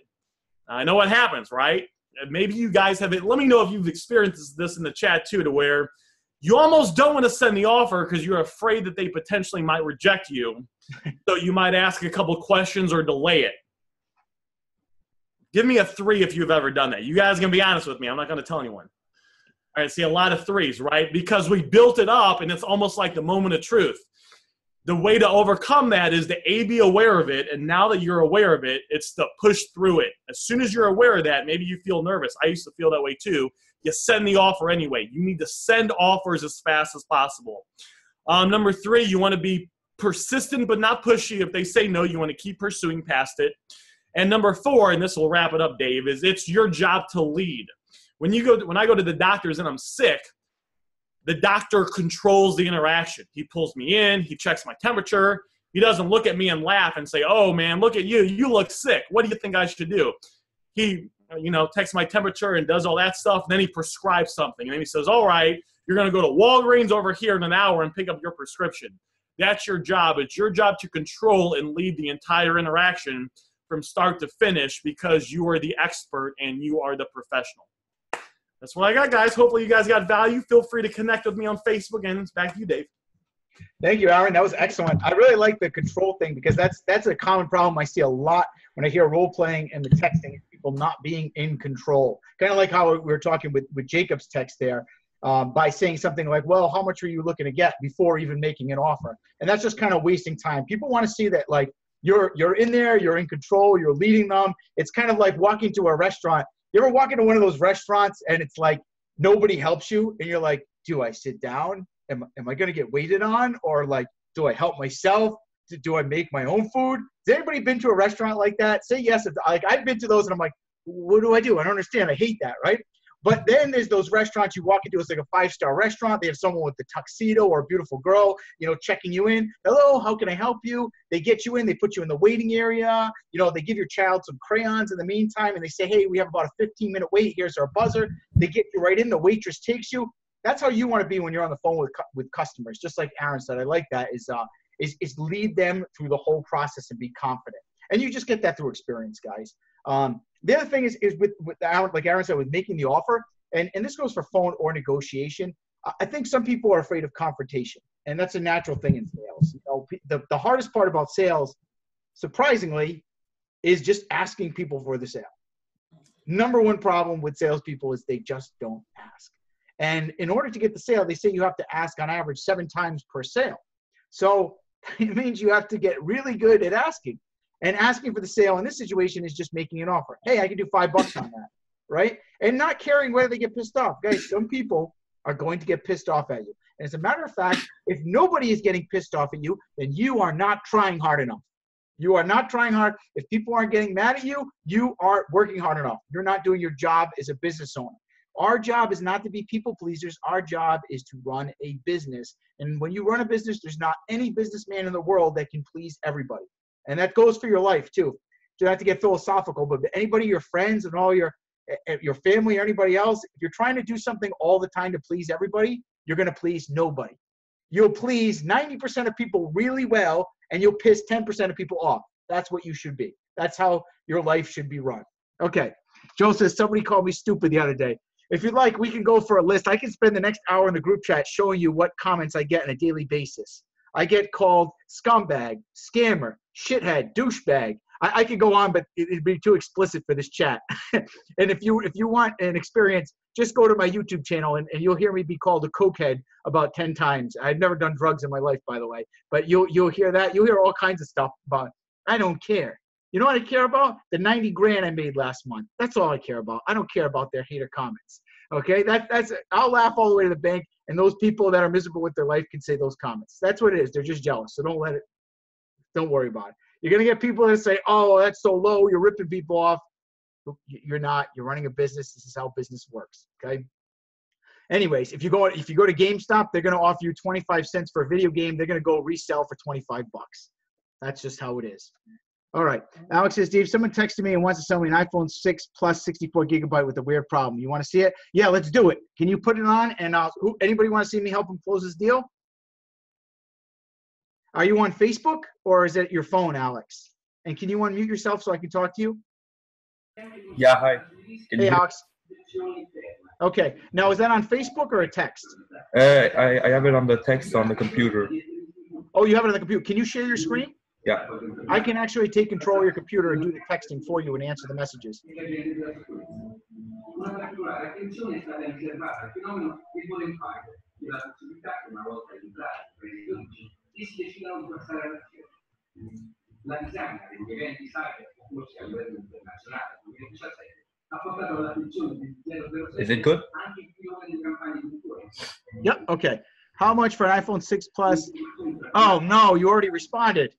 I know what happens, right? Maybe you guys have it. Let me know if you've experienced this in the chat too, to where you almost don't want to send the offer because you're afraid that they potentially might reject you. So you might ask a couple questions or delay it. Give me a 3 if you've ever done that. You guys can be honest with me. I'm not going to tell anyone. All right, see, a lot of 3s, right? Because we built it up, and it's almost like the moment of truth. The way to overcome that is to be aware of it, and now that you're aware of it, it's to push through it. As soon as you're aware of that, maybe you feel nervous. I used to feel that way too. You send the offer anyway. You need to send offers as fast as possible. Number 3, you want to be persistent but not pushy. If they say no, you want to keep pursuing past it. And number 4, and this will wrap it up, Dave, is it's your job to lead. When I go to the doctors and I'm sick, the doctor controls the interaction. He pulls me in. He checks my temperature. He doesn't look at me and laugh and say, oh, man, look at you. You look sick. What do you think I should do? He, takes my temperature and does all that stuff. And then he prescribes something. And then he says, all right, you're going to go to Walgreens over here in an hour and pick up your prescription. That's your job. It's your job to control and lead the entire interaction from start to finish because you are the expert and you are the professional. That's what I got, guys. Hopefully you guys got value. Feel free to connect with me on Facebook, and it's back to you, Dave. Thank you, Aaron. That was excellent. I really like the control thing because that's a common problem I see a lot when I hear role playing and the texting, people not being in control. Kind of like how we were talking with Jacob's text there by saying something like, well, how much are you looking to get before even making an offer? And that's just kind of wasting time. People want to see that, like, you're in there, you're in control, you're leading them. It's kind of like walking to a restaurant. You ever walk into one of those restaurants and it's like nobody helps you and you're like, do I sit down? Am I going to get waited on? Or like, do I help myself? Do I make my own food? Has anybody been to a restaurant like that? Say yes. Like, I've been to those and I'm like, what do? I don't understand. I hate that, right? But then there's those restaurants you walk into. It's like a 5-star restaurant. They have someone with the tuxedo or a beautiful girl, checking you in. Hello, how can I help you? They get you in. They put you in the waiting area. They give your child some crayons in the meantime, and they say, hey, we have about a 15-minute wait. Here's our buzzer. They get you right in. The waitress takes you. That's how you want to be when you're on the phone with customers. Just like Aaron said, I like that. Is lead them through the whole process and be confident. And you just get that through experience, guys. The other thing is with Aaron, like Aaron said, with making the offer, and this goes for phone or negotiation. I think some people are afraid of confrontation, and that's a natural thing in sales. The hardest part about sales, surprisingly, is just asking people for the sale. Number one problem with salespeople is they just don't ask. And in order to get the sale, they say you have to ask on average 7 times per sale. So it means you have to get really good at asking. And asking for the sale in this situation is just making an offer. Hey, I can do $5 on that, right? And not caring whether they get pissed off. Guys, some people are going to get pissed off at you. And as a matter of fact, if nobody is getting pissed off at you, then you are not trying hard enough. You are not trying hard. If people aren't getting mad at you, you aren't working hard enough. You're not doing your job as a business owner. Our job is not to be people pleasers. Our job is to run a business. And when you run a business, there's not any businessman in the world that can please everybody. And that goes for your life too. You don't have to get philosophical, but anybody, your friends and all your family or anybody else, if you're trying to do something all the time to please everybody, you're going to please nobody. You'll please 90% of people really well, and you'll piss 10% of people off. That's what you should be. That's how your life should be run. Okay. Joe says, somebody called me stupid the other day. If you'd like, we can go for a list. I can spend the next hour in the group chat showing you what comments I get on a daily basis. I get called scumbag, scammer, shithead, douchebag. I could go on, but it'd be too explicit for this chat. And if you want an experience, just go to my YouTube channel and you'll hear me be called a cokehead about 10 times. I've never done drugs in my life, by the way. But you'll hear that. You'll hear all kinds of stuff about it. I don't care. You know what I care about? The 90 grand I made last month. That's all I care about. I don't care about their hater comments. Okay, that's I'll laugh all the way to the bank, and those people that are miserable with their life can say those comments. That's what it is. They're just jealous. So don't worry about it. You're gonna get people that say, "Oh, that's so low. You're ripping people off." You're not. You're running a business. This is how business works. Okay. Anyways, if you go to GameStop, they're gonna offer you 25 cents for a video game. They're gonna go resell for 25 bucks. That's just how it is. All right. Alex says, Dave, someone texted me and wants to sell me an iPhone 6 plus 64 gigabyte with a weird problem. You want to see it? Yeah, let's do it. Can you put it on? And anybody want to see me help him close this deal? Are you on Facebook or is it your phone, Alex? And can you unmute yourself so I can talk to you? Yeah, hi. Hey, Alex. Okay. Now, is that on Facebook or a text? I have it on the text on the computer. Oh, you have it on the computer. Can you share your screen? Yeah. I can actually take control of your computer and do the texting for you and answer the messages. Is it good? Yep. Okay. How much for an iPhone 6 Plus? Oh, no, you already responded.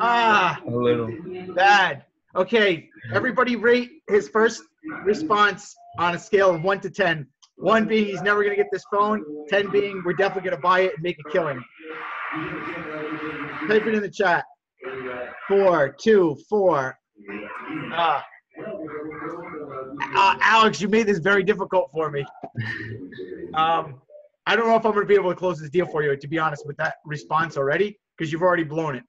A little. Bad. Okay, everybody rate his first response on a scale of 1 to 10. 1 being he's never going to get this phone. 10 being we're definitely going to buy it and make a killing. Type it in the chat. 4, 2, 4. Alex, you made this very difficult for me. I don't know if I'm going to be able to close this deal for you, to be honest, with that response already, because you've already blown it.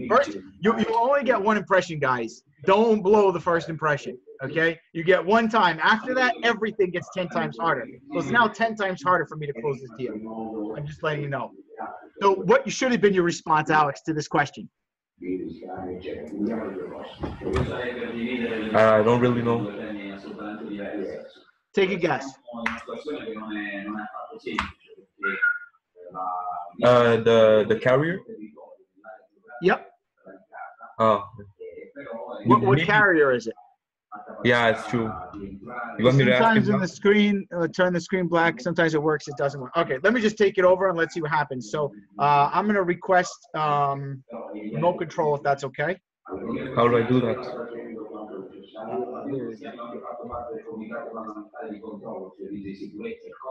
First, you only get 1 impression, guys. Don't blow the first impression, okay? You get 1 time. After that, everything gets 10 times harder. So it's now 10 times harder for me to close this deal. I'm just letting you know. So what should have been your response, Alex, to this question? I don't really know. Take a guess. The carrier? Yep. Oh. What carrier is it? Yeah, it's true. You want me to ask Sometimes him in the screen, turn the screen black. Sometimes it works. It doesn't work. Okay, let me just take it over and let's see what happens. So I'm going to request remote control if that's okay. How do I do that?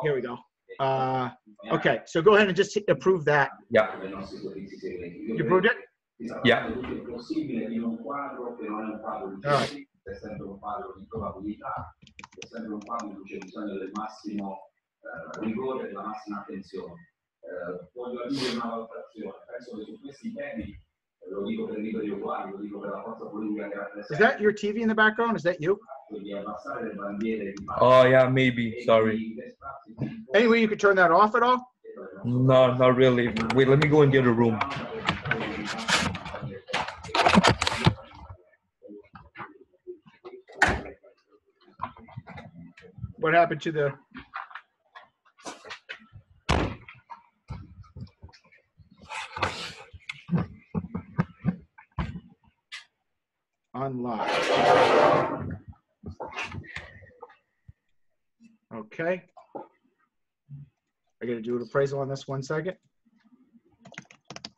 Here we go. Okay, so go ahead and just approve that. Yeah. You approved it? Yeah. All right. Is that your TV in the background? Is that you? Oh, yeah, maybe. Sorry. Any way you could turn that off at all? No, not really. Wait, let me go in the other room. What happened to the... Unlock. Okay. I gotta do an appraisal on this 1 second.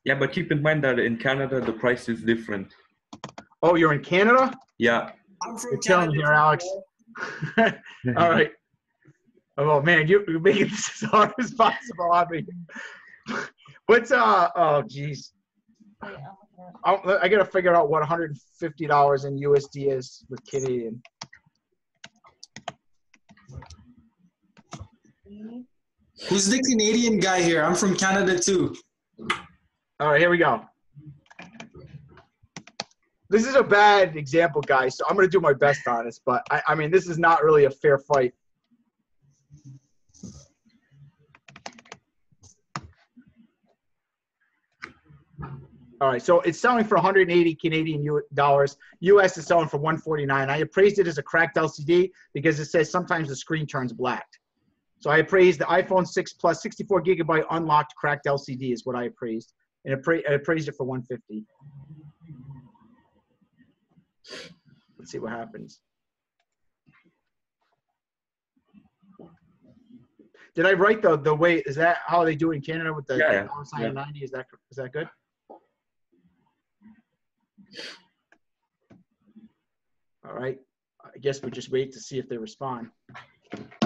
Yeah, but keep in mind that in Canada, the price is different. Oh, you're in Canada? Yeah. I'm from You're telling me here, Alex. All right. Oh man, you're making this as hard as possible on me. What's oh geez. I gotta figure out what $150 in USD is with Canadian. Who's the Canadian guy here? I'm from Canada too. All right, here we go. This is a bad example, guys, so I'm going to do my best on this, but I mean, this is not really a fair fight. All right, so it's selling for 180 Canadian dollars. US is selling for 149. I appraised it as a cracked LCD because it says sometimes the screen turns black. So I appraised the iPhone 6 Plus 64 gigabyte unlocked cracked LCD is what I appraised. And I appraised it for 150. Let's see what happens. Did I write the way? Is that how they do it in Canada with the sign of 90? Is that good? All right. I guess we just wait to see if they respond.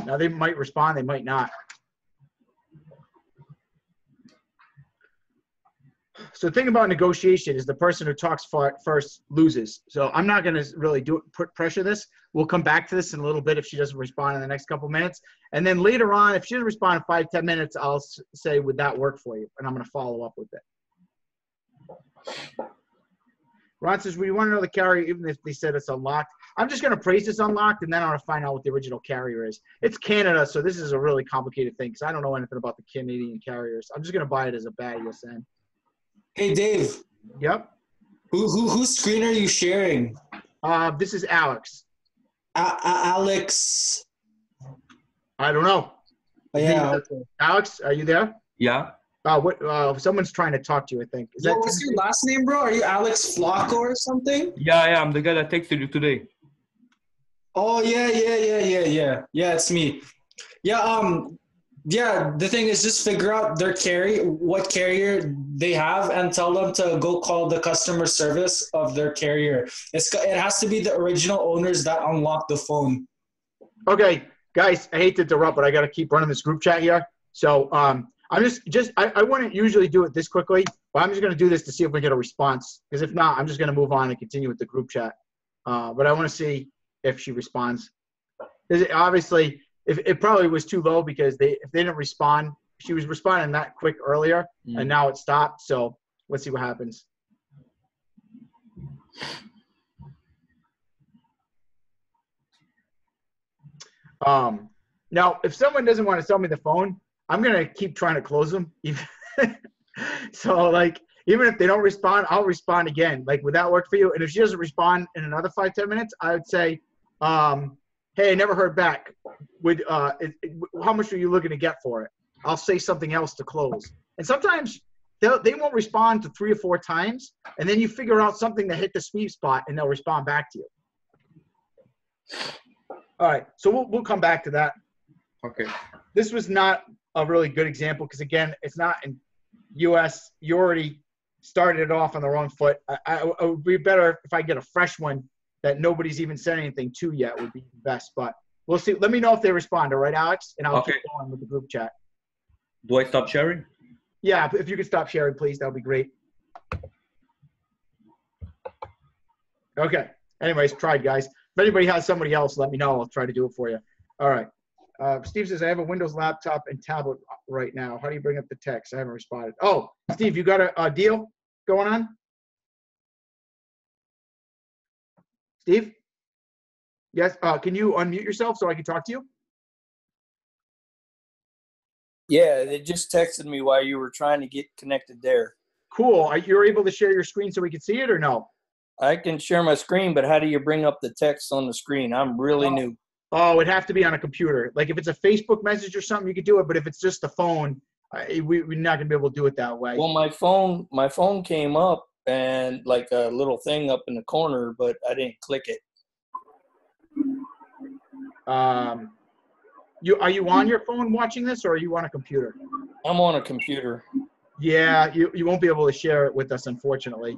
Now they might respond, they might not. So the thing about negotiation is the person who talks first loses. So I'm not going to really put pressure this. We'll come back to this in a little bit if she doesn't respond in the next couple minutes. And then later on, if she doesn't respond in 5-10 minutes, I'll say, would that work for you? And I'm going to follow up with it. Ron says, we want to know the carrier even if they said it's unlocked. I'm just going to praise this unlocked, and then I want to find out what the original carrier is. It's Canada, so this is a really complicated thing because I don't know anything about the Canadian carriers. I'm just going to buy it as a bad ESN. Hey, Dave. Yep. Whose screen are you sharing? This is Alex. Alex. I don't know. Oh, yeah. Okay. Alex, are you there? Yeah. Someone's trying to talk to you, I think. What's your last name, bro? Are you Alex Flacco or something? Yeah, I'm the guy that texted you today. Oh, yeah. Yeah, it's me. Yeah, the thing is just figure out what carrier they have and tell them to go call the customer service of their carrier. It has to be the original owners that unlock the phone. Okay, guys, I hate to interrupt, but I got to keep running this group chat here. So I'm I wouldn't usually do it this quickly, but I'm just going to do this to see if we get a response. Because if not, I'm just going to move on and continue with the group chat. But I want to see if she responds. Obviously, if it probably was too low because if they didn't respond, she was responding that quick earlier, and now it stopped. So let's see what happens. Now, if someone doesn't want to sell me the phone, I'm going to keep trying to close them. So, like, even if they don't respond, I'll respond again. Like, would that work for you? And if she doesn't respond in another 5-10 minutes, I would say, hey, I never heard back. How much are you looking to get for it? I'll say something else to close. And sometimes they won't respond to 3 or 4 times, and then you figure out something that hit the sweet spot, and they'll respond back to you. All right, so we'll come back to that. Okay. This was not a really good example because, again, it's not in U.S. You already started it off on the wrong foot. I would be better if I get a fresh one that nobody's even said anything to yet would be best. But we'll see. Let me know if they respond. All right, Alex? And I'll keep going with the group chat. Do I stop sharing? Yeah, if you could stop sharing, please, that would be great. Okay. Anyways, tried, guys. If anybody has somebody else, let me know. I'll try to do it for you. All right. Steve says, I have a Windows laptop and tablet right now. How do you bring up the text? I haven't responded. Oh, Steve, you got a deal going on? Steve? Yes. Can you unmute yourself so I can talk to you? Yeah, they just texted me while you were trying to get connected there. Cool. You're able to share your screen so we can see it or no? I can share my screen, but how do you bring up the text on the screen? I'm really new. Oh, it'd have to be on a computer. Like if it's a Facebook message or something, you could do it. But if it's just the phone, we're not gonna be able to do it that way. Well, my phone came up and like a little thing up in the corner, but I didn't click it. Are you on your phone watching this, or are you on a computer? I'm on a computer. Yeah, you won't be able to share it with us, unfortunately.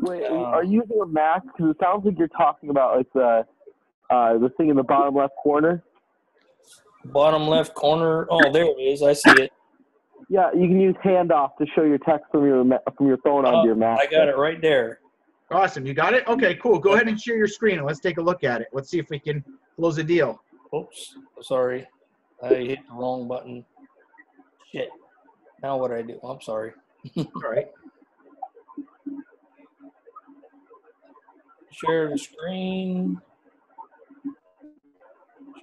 Wait, are you using a Mac? Because it sounds like you're talking about like the thing in the bottom left corner. Bottom left corner. Oh, there it is. I see it. Yeah, you can use handoff to show your text from your phone onto your Mac. I got it right there. Awesome. You got it? Okay, cool. Go ahead and share your screen and let's take a look at it. Let's see if we can close the deal. Oops. Sorry. I hit the wrong button. Shit. Now what do I do? I'm sorry. All right. Share the screen.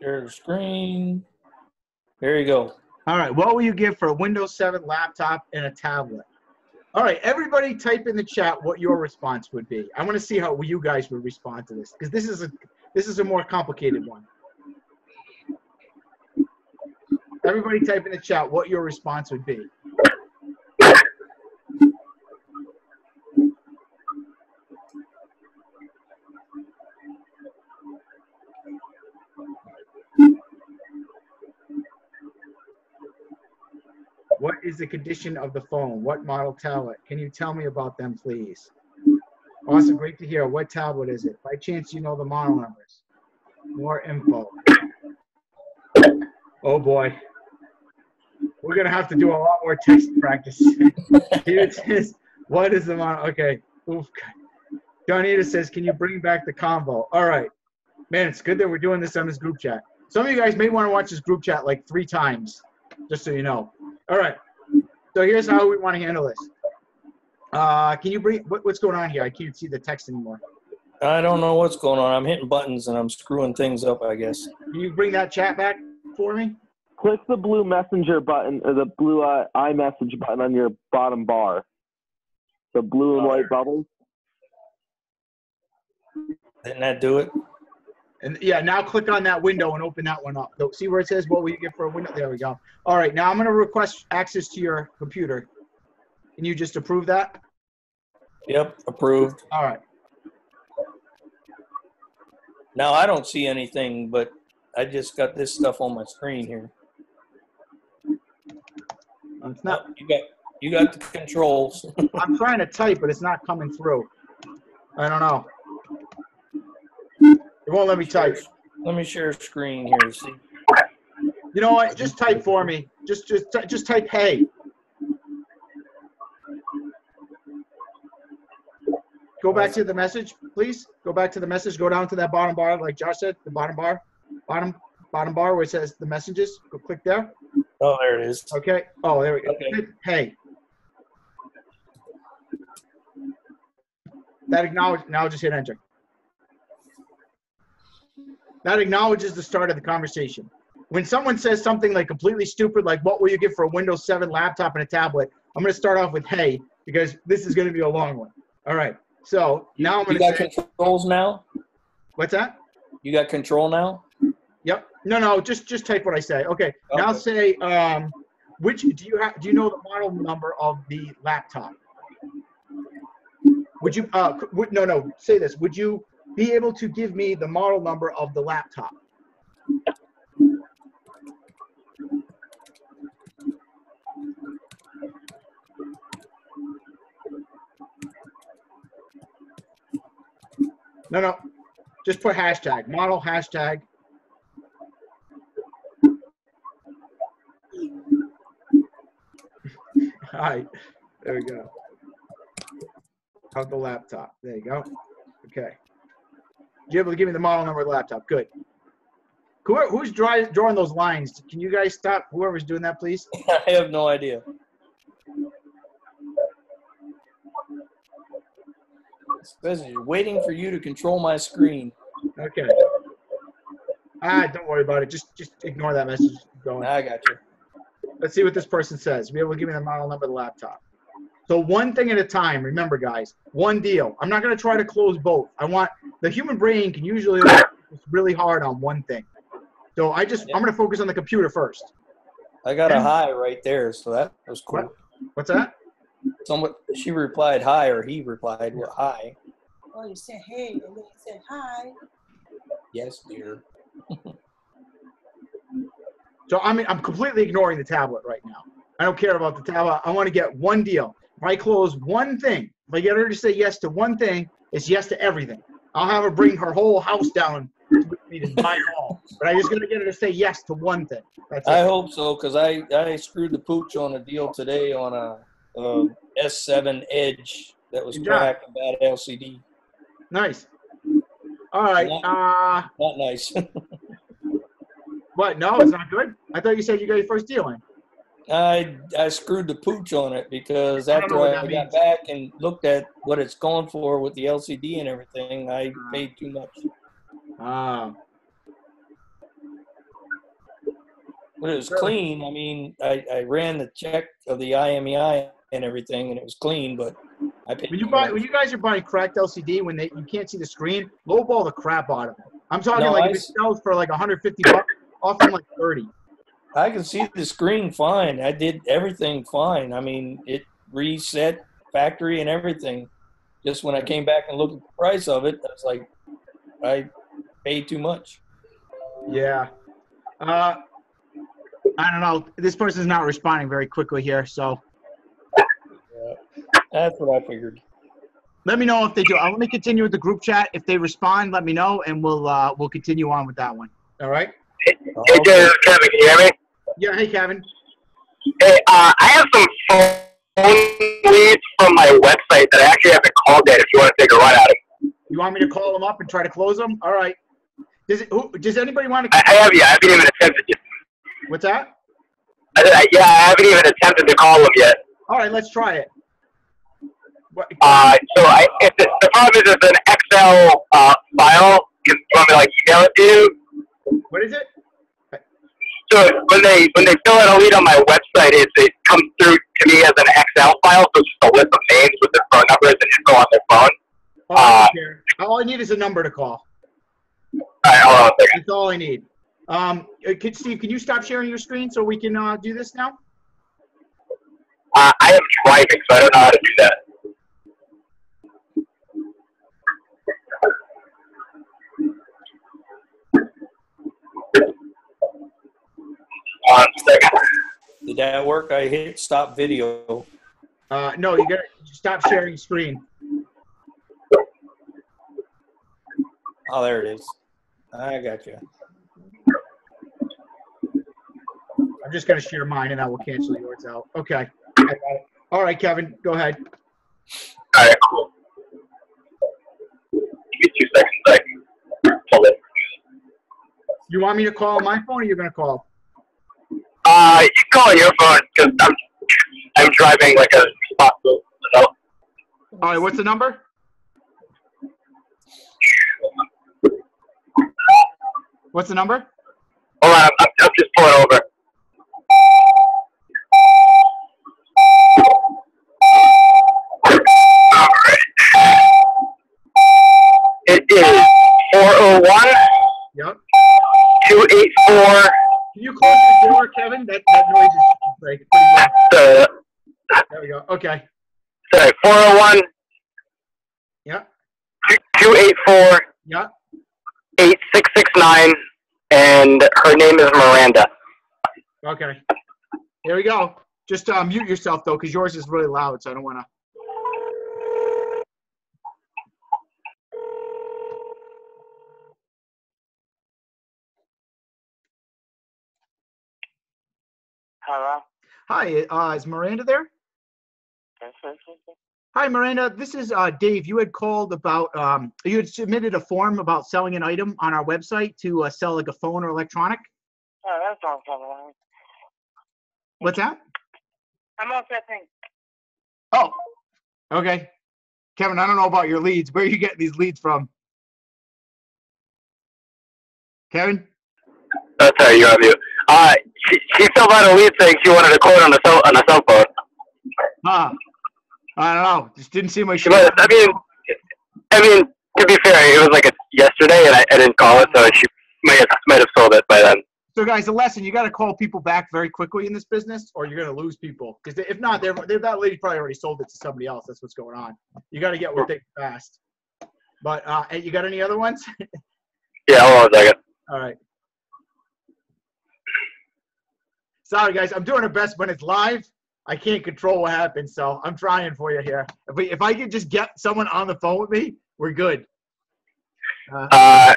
Share the screen. There you go. All right. What will you give for a Windows 7 laptop and a tablet? All right, everybody type in the chat what your response would be. I want to see how you guys would respond to this, because this is a more complicated one. Everybody type in the chat what your response would be. What is the condition of the phone? What model tablet? Can you tell me about them, please? Awesome, great to hear. What tablet is it? By chance, you know the model numbers. More info. Oh boy. We're gonna have to do a lot more text practice. Here it says, what is the model? Okay. Oof. Donita says, can you bring back the combo? All right. Man, it's good that we're doing this on this group chat. Some of you guys may want to watch this group chat like 3 times, just so you know. All right. So here's how we want to handle this. Can you bring what's going on here? I can't see the text anymore. I don't know what's going on. I'm hitting buttons and I'm screwing things up, I guess. Can you bring that chat back for me? Click the blue messenger button or the blue iMessage button on your bottom bar. The blue and white bubbles. Didn't that do it? And yeah, now click on that window and open that one up. So see where it says what will you get for a window? There we go. All right, now I'm going to request access to your computer. Can you just approve that? Yep, approved. All right. Now I don't see anything, but I just got this stuff on my screen here. It's not. You got the controls. I'm trying to type, but it's not coming through. I don't know. It won't let me type. Let me share screen here. See. You know what? Just type for me. Just type hey. Go back to the message, please. Go back to the message. Go down to that bottom bar, like Josh said, the bottom bar, bottom bar where it says the messages. Go click there. Oh, there it is. Okay. Oh, there we go. Okay. Hey. That acknowledge. Now just hit enter. That acknowledges the start of the conversation. When someone says something like completely stupid, like what will you get for a Windows 7 laptop and a tablet, I'm going to start off with hey, because this is going to be a long one. All right. So now I'm going to say. You got controls now? What's that? You got control now? Yep. No. Just type what I say. Okay. Now say which do you know the model number of the laptop? Would you no say this. Would you be able to give me the model number of the laptop? No. Just put hashtag. Model hashtag. All right. There we go. Of the laptop. There you go. Okay. You're able to give me the model number of the laptop. Good. Who's drawing those lines? Can you guys stop? Whoever's doing that, please. I have no idea. It's waiting for you to control my screen. Okay. Don't worry about it. Just ignore that message. Keep going. I got you. Let's see what this person says. Be able to give me the model number of the laptop. So one thing at a time. Remember, guys, one deal. I'm not going to try to close both. The human brain can usually work really hard on one thing. So I'm going to focus on the computer first. I got a hi right there, so that was cool. What's that? She replied hi, or he replied hi. Oh, you said hey, and then you said hi. Yes, dear. So I'm completely ignoring the tablet right now. I don't care about the tablet. I want to get one deal. If I close one thing, if I get her to say yes to one thing, it's yes to everything. I'll have her bring her whole house down with me to buy it all. But I'm just going to get her to say yes to one thing. That's it. I hope so, because I screwed the pooch on a deal today on a S7 Edge that was cracked and bad LCD. Nice. All right. Not nice. What? No, it's not good? I thought you said you got your first deal in. I screwed the pooch on it because after I got back and looked at what it's going for with the LCD and everything, I paid too much. But it was clean. I mean, I ran the check of the IMEI and everything, and it was clean. But I paid. When you guys are buying cracked LCD, when you can't see the screen, lowball the crap out of it. I'm talking No, like if it sells for like $150, often like 30. I can see the screen fine. I did everything fine. I mean, it reset factory and everything. Just when I came back and looked at the price of it, I was like, I paid too much. Yeah. I don't know. This person's not responding very quickly here, so. Yeah, that's what I figured. Let me know if they do. Let me continue with the group chat. If they respond, let me know, and we'll continue on with that one. All right? Hey, Jay, this is Kevin. Can you hear me? Yeah. Hey, Kevin. Hey, I have some phone leads from my website that I actually have to call Dad if you want to take a run at them. You want me to call them up and try to close them? All right. Does anybody want to? I have you. I haven't even attempted yet. What's that? I haven't even attempted to call them yet. All right, let's try it. If the problem is it's an Excel file, you want me to like email it to you? What is it? So when they fill out a lead on my website, it comes through to me as an Excel file, so it's just a list of names with their phone numbers and info on their phone. All I need is a number to call. All right, hold on a second. That's all I need. Steve, can you stop sharing your screen so we can do this now? I am driving, so I don't know how to do that. One second. Did that work? I hit stop video. No, you gotta stop sharing screen. Oh, there it is. I got you. I'm just gonna share mine, and I will cancel yours out. Okay. I got it. All right, Kevin, go ahead. All right, cool. Give me 2 seconds. I can pull it. You want me to call on my phone, or you're gonna call? You can call on your phone because I'm driving like a responsible adult. All right, what's the number? What's the number? Hold on, I'm just pulling over. All right. It is 401. Yep. 284. Can you close your door, Kevin? That noise is like pretty loud. There we go. Okay. Sorry, 401. Yep. 284. Yep. 8669, and her name is Miranda. Okay. There we go. Just mute yourself though, because yours is really loud, so I don't want to. Hello. Hi, is Miranda there? Hi, Miranda. This is Dave. You had called about, you had submitted a form about selling an item on our website to sell like a phone or electronic. Oh, that's all coming. What's that? I'm all set, thanks. Oh, okay. Kevin, I don't know about your leads. Where are you getting these leads from? Kevin? Oh, sorry, you're on mute. She filled out a lead saying she wanted a quote on a cell phone. Huh. I don't know. Just didn't seem like she. I mean, to be fair, it was like yesterday, and I didn't call it, so she might have sold it by then. So, guys, the lesson: you got to call people back very quickly in this business, or you're going to lose people. Because if not, that lady probably already sold it to somebody else. That's what's going on. You got to get with things fast. But hey, you got any other ones? Yeah, hold on a second. All right. Sorry, guys. I'm doing our best when it's live. I can't control what happens, so I'm trying for you here. If I could just get someone on the phone with me, we're good. Here's one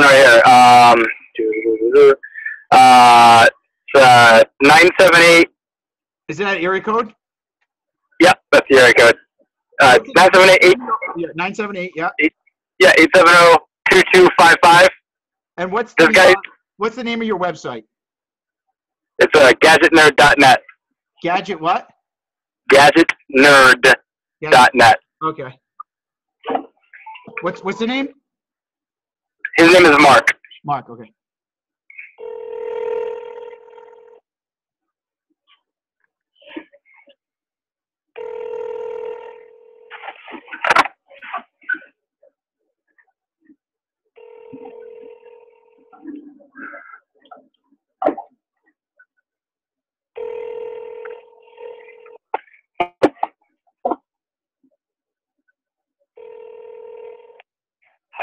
right here. 978. Is that an area code? Yep, that's the area code. 978. Yeah, 978. Yeah. Yeah, 870-2255. And what's the name of your website? It's gadgetnerd.net. Gadget what? Gadgetnerd.net. Okay. What's the name? His name is Mark. Mark, okay. Hi,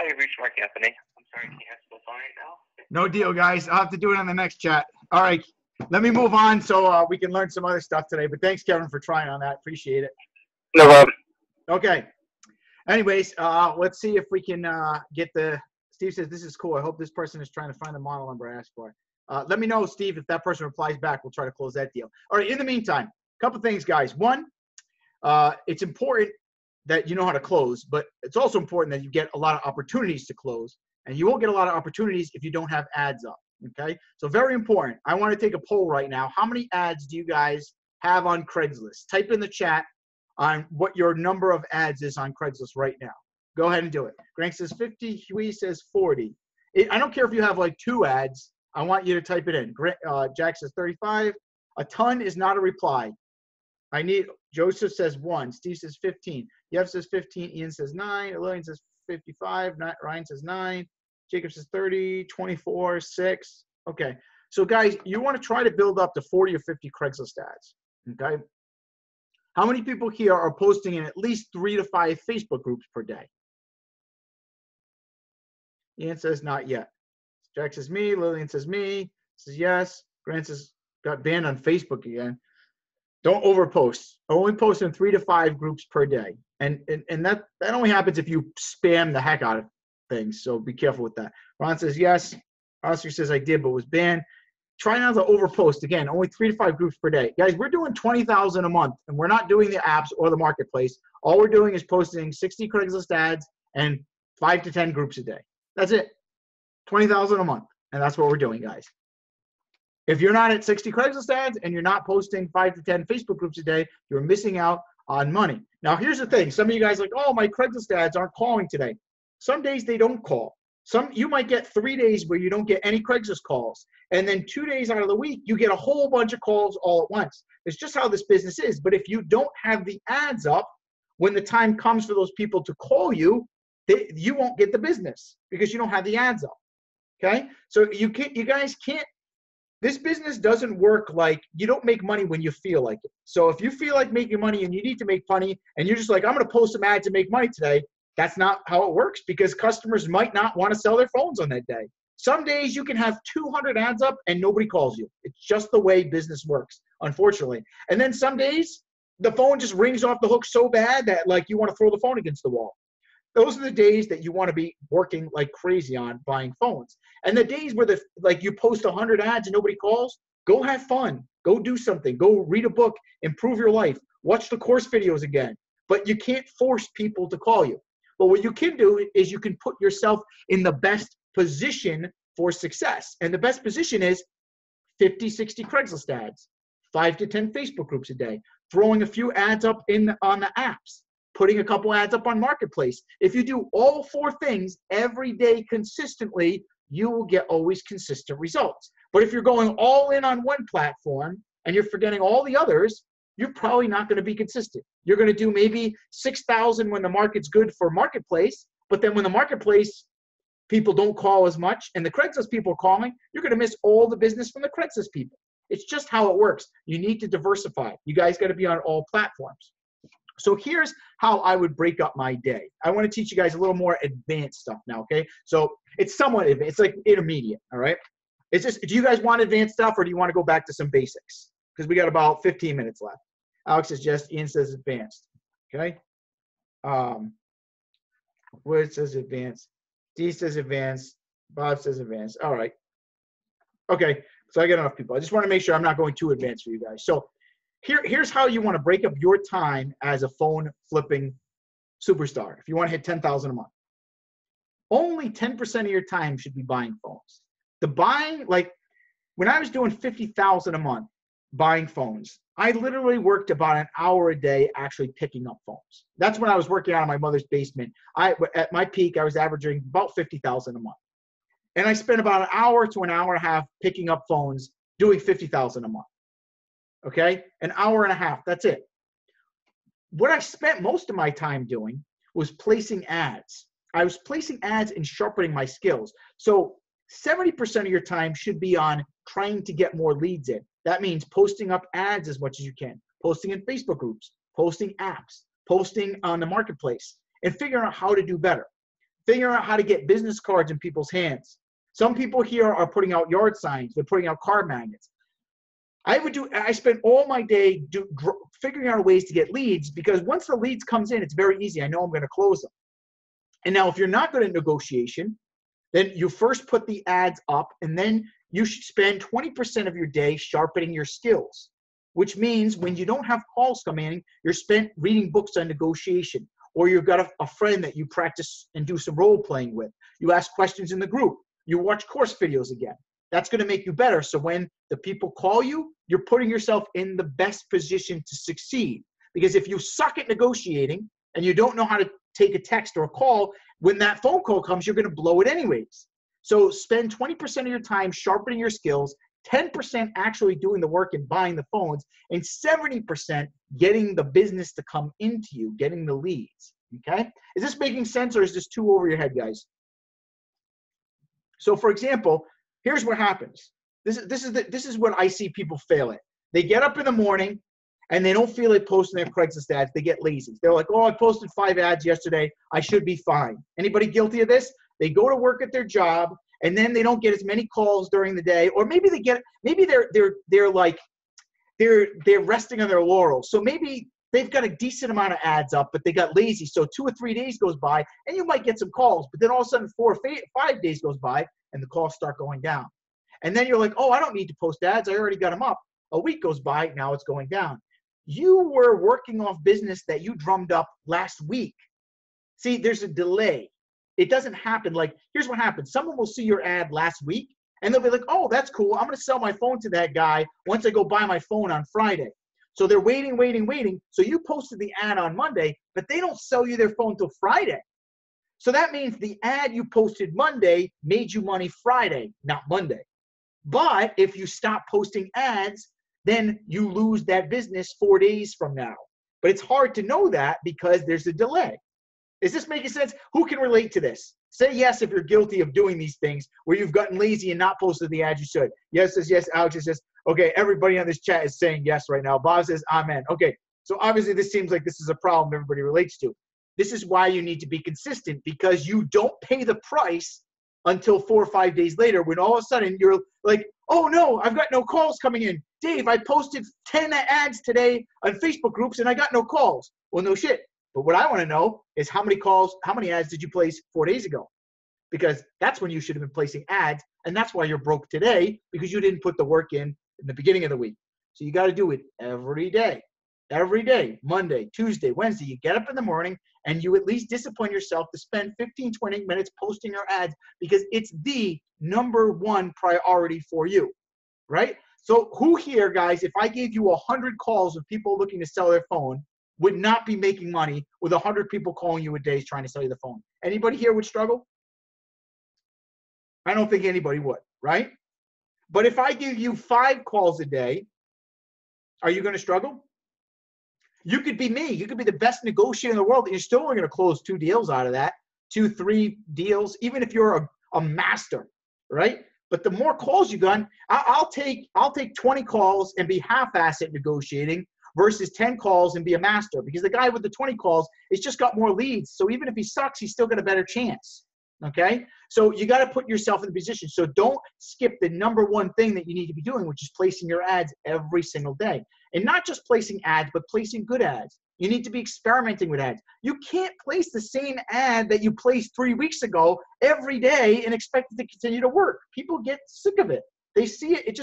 you've reached Mark Anthony. I'm sorry, can you answer the phone right now? No deal, guys. I'll have to do it on the next chat. All right. Let me move on so we can learn some other stuff today. But thanks, Kevin, for trying on that. Appreciate it. No problem. Okay. Anyways, let's see if we can get the – Steve says, this is cool. I hope this person is trying to find the model number I asked for. Let me know, Steve, if that person replies back. We'll try to close that deal. All right. In the meantime, a couple things, guys. One, it's important that you know how to close, but it's also important that you get a lot of opportunities to close. And you won't get a lot of opportunities if you don't have ads up, okay? So very important. I want to take a poll right now. How many ads do you guys have on Craigslist? Type in the chat on what your number of ads is on Craigslist right now. Go ahead and do it. Grant says 50. Huey says 40. I don't care if you have like 2 ads. I want you to type it in. Jack says 35. A ton is not a reply. Joseph says 1. Steve says 15. Yev says 15. Ian says 9. Lillian says 55. Ryan says 9. Jacob says 30, 24, 6. Okay. So, guys, you want to try to build up to 40 or 50 Craigslist ads. Okay. How many people here are posting in at least 3 to 5 Facebook groups per day? Ian says not yet. Jack says me. Lillian says me. Says yes. Grant says got banned on Facebook again. Don't overpost. Only post in 3 to 5 groups per day. And that only happens if you spam the heck out of things. So be careful with that. Ron says yes. Oscar says I did, but was banned. Try not to overpost. Again, only 3 to 5 groups per day. Guys, we're doing 20,000 a month, and we're not doing the apps or the marketplace. All we're doing is posting 60 Craigslist ads and 5 to 10 groups a day. That's it. 20,000 a month. And that's what we're doing, guys. If you're not at 60 Craigslist ads and you're not posting 5 to 10 Facebook groups a day, you're missing out on money. Now, here's the thing. Some of you guys are like, oh, my Craigslist ads aren't calling today. Some days they don't call. You might get 3 days where you don't get any Craigslist calls. And then 2 days out of the week, you get a whole bunch of calls all at once. It's just how this business is. But if you don't have the ads up, when the time comes for those people to call you, you won't get the business because you don't have the ads up. Okay? So you guys can't. This business doesn't work like you don't make money when you feel like it. So if you feel like making money and you need to make money and you're just like, I'm going to post some ads and make money today, that's not how it works because customers might not want to sell their phones on that day. Some days you can have 200 ads up and nobody calls you. It's just the way business works, unfortunately. And then some days the phone just rings off the hook so bad that like you want to throw the phone against the wall. Those are the days that you want to be working like crazy on buying phones. And the days where you post 100 ads and nobody calls, go have fun. Go do something. Go read a book. Improve your life. Watch the course videos again. But you can't force people to call you. But what you can do is you can put yourself in the best position for success. And the best position is 50, 60 Craigslist ads, 5 to 10 Facebook groups a day, throwing a few ads up on the apps, putting a couple ads up on Marketplace. If you do all 4 things every day consistently, you will get always consistent results. But if you're going all in on one platform and you're forgetting all the others, you're probably not going to be consistent. You're going to do maybe 6,000 when the market's good for Marketplace, but then when the Marketplace people don't call as much and the Craigslist people are calling, you're going to miss all the business from the Craigslist people. It's just how it works. You need to diversify. You guys got to be on all platforms. So here's how I would break up my day. I want to teach you guys a little more advanced stuff now, okay? So it's somewhat advanced. It's like intermediate, all right? It's just, do you guys want advanced stuff or do you want to go back to some basics? Because we got about 15 minutes left. Alex says yes. Ian says advanced, okay? Word says advanced. D says advanced. Bob says advanced. All right. Okay, so I got enough people. I just want to make sure I'm not going too advanced for you guys. So here's how you want to break up your time as a phone flipping superstar. If you want to hit 10,000 a month, only 10% of your time should be buying phones. The buying, like when I was doing 50,000 a month buying phones, I literally worked about an hour a day actually picking up phones. That's when I was working out in my mother's basement. At my peak, I was averaging about 50,000 a month. And I spent about an hour to an hour and a half picking up phones doing 50,000 a month. Okay? An hour and a half. That's it. What I spent most of my time doing was placing ads. I was placing ads and sharpening my skills. So 70% of your time should be on trying to get more leads in. That means posting up ads as much as you can, posting in Facebook groups, posting apps, posting on the marketplace, and figuring out how to do better. Figuring out how to get business cards in people's hands. Some people here are putting out yard signs. They're putting out card magnets. I spend all my day figuring out ways to get leads, because once the leads comes in, it's very easy. I know I'm going to close them. And now if you're not good at negotiation, then you first put the ads up, and then you should spend 20% of your day sharpening your skills, which means when you don't have calls come in, you're spent reading books on negotiation, or you've got a friend that you practice and do some role playing with. You ask questions in the group. You watch course videos again. That's going to make you better. So when the people call you, you're putting yourself in the best position to succeed. Because if you suck at negotiating and you don't know how to take a text or a call, when that phone call comes, you're going to blow it anyways. So spend 20% of your time sharpening your skills, 10% actually doing the work and buying the phones, and 70% getting the business to come into you, getting the leads. Okay? Is this making sense, or is this too over your head, guys? So for example, here's what happens. This is what I see people fail at. They get up in the morning and they don't feel like posting their Craigslist ads. They get lazy. They're like, oh, I posted 5 ads yesterday. I should be fine. Anybody guilty of this? They go to work at their job and then they don't get as many calls during the day, or maybe they're resting on their laurels. So maybe they've got a decent amount of ads up, but they got lazy. So 2 or 3 days goes by and you might get some calls, but then all of a sudden 4 or 5 days goes by and the calls start going down. And then you're like, oh, I don't need to post ads. I already got them up. A week goes by, now it's going down. You were working off business that you drummed up last week. See, there's a delay. It doesn't happen. Like, here's what happens. Someone will see your ad last week and they'll be like, oh, that's cool. I'm going to sell my phone to that guy once I go buy my phone on Friday. So they're waiting. So you posted the ad on Monday, but they don't sell you their phone till Friday. So that means the ad you posted Monday made you money Friday, not Monday. But if you stop posting ads, then you lose that business 4 days from now. But it's hard to know that because there's a delay. Is this making sense? Who can relate to this? Say yes if you're guilty of doing these things where you've gotten lazy and not posted the ads you should. Yes says yes. Alex says, okay, everybody on this chat is saying yes right now. Bob says amen. Okay, so obviously this seems like this is a problem everybody relates to. This is why you need to be consistent, because you don't pay the price until 4 or 5 days later, when all of a sudden you're like, oh no, I've got no calls coming in. Dave, I posted 10 ads today on Facebook groups and I got no calls. Well, no shit. But what I want to know is how many ads did you place 4 days ago? Because that's when you should have been placing ads, and that's why you're broke today, because you didn't put the work in the beginning of the week. So you got to do it every day. Every day, Monday, Tuesday, Wednesday, you get up in the morning and you at least discipline yourself to spend 15, 20 minutes posting your ads, because it's the #1 priority for you, right? So who here, guys, if I gave you 100 calls of people looking to sell their phone, would not be making money with 100 people calling you a day trying to sell you the phone? Anybody here would struggle? I don't think anybody would, right? But if I give you 5 calls a day, are you going to struggle? You could be me. You could be the best negotiator in the world, and you're still only going to close 2 deals out of that, 2, 3 deals, even if you're a master, right? But the more calls you got, I'll take 20 calls and be half-ass at negotiating versus 10 calls and be a master, because the guy with the 20 calls has just got more leads. So even if he sucks, he's still got a better chance. Okay? So you got to put yourself in the position. So don't skip the #1 thing that you need to be doing, which is placing your ads every single day. And not just placing ads, but placing good ads. You need to be experimenting with ads. You can't place the same ad that you placed 3 weeks ago every day and expect it to continue to work. People get sick of it. They see it.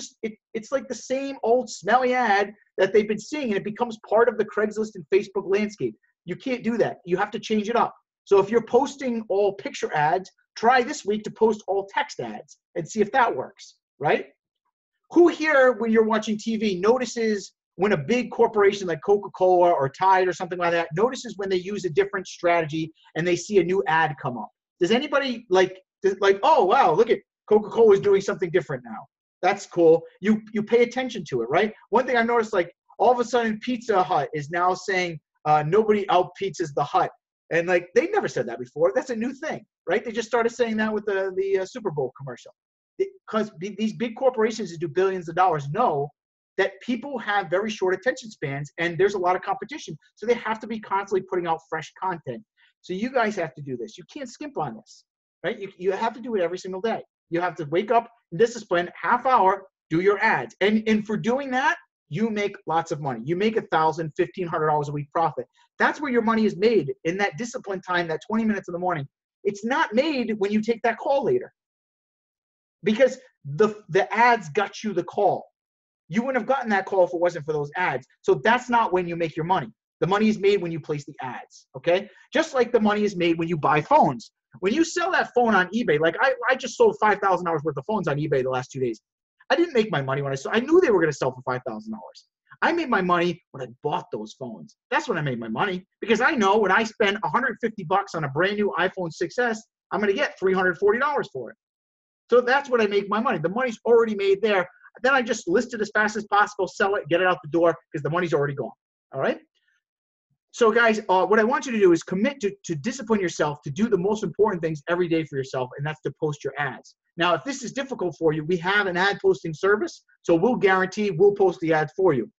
It's like the same old smelly ad that they've been seeing, and it becomes part of the Craigslist and Facebook landscape. You can't do that. You have to change it up. So if you're posting all picture ads, try this week to post all text ads and see if that works, right? Who here, when you're watching TV, notices when a big corporation like Coca-Cola or Tide or something like that notices when they use a different strategy and they see a new ad come up? Does anybody like, oh, wow, look at Coca-Cola is doing something different now. That's cool. You pay attention to it, right? One thing I've noticed, like, all of a sudden Pizza Hut is now saying nobody out-pizzas the Hut. And like, they never said that before. That's a new thing, right? They just started saying that with the Super Bowl commercial. because these big corporations that do billions of dollars know that people have very short attention spans and there's a lot of competition. So they have to be constantly putting out fresh content. So you guys have to do this. You can't skimp on this, right? You have to do it every single day. You have to wake up and discipline, half hour, do your ads. And for doing that, you make lots of money. You make $1,000, $1,500 a week profit. That's where your money is made, in that discipline time, that 20 minutes in the morning. It's not made when you take that call later, because the ads got you the call. You wouldn't have gotten that call if it wasn't for those ads. So that's not when you make your money. The money is made when you place the ads, okay? Just like the money is made when you buy phones. When you sell that phone on eBay, like I just sold $5,000 worth of phones on eBay the last 2 days. I didn't make my money when I knew they were going to sell for $5,000. I made my money when I bought those phones. That's when I made my money, because I know when I spend $150 on a brand new iPhone 6S, I'm going to get $340 for it. So that's when I make my money. The money's already made there. Then I just list it as fast as possible, sell it, get it out the door, because the money's already gone. All right? So guys, what I want you to do is commit to discipline yourself to do the most important things every day for yourself, and that's to post your ads. Now, if this is difficult for you, we have an ad posting service, so we'll guarantee we'll post the ads for you.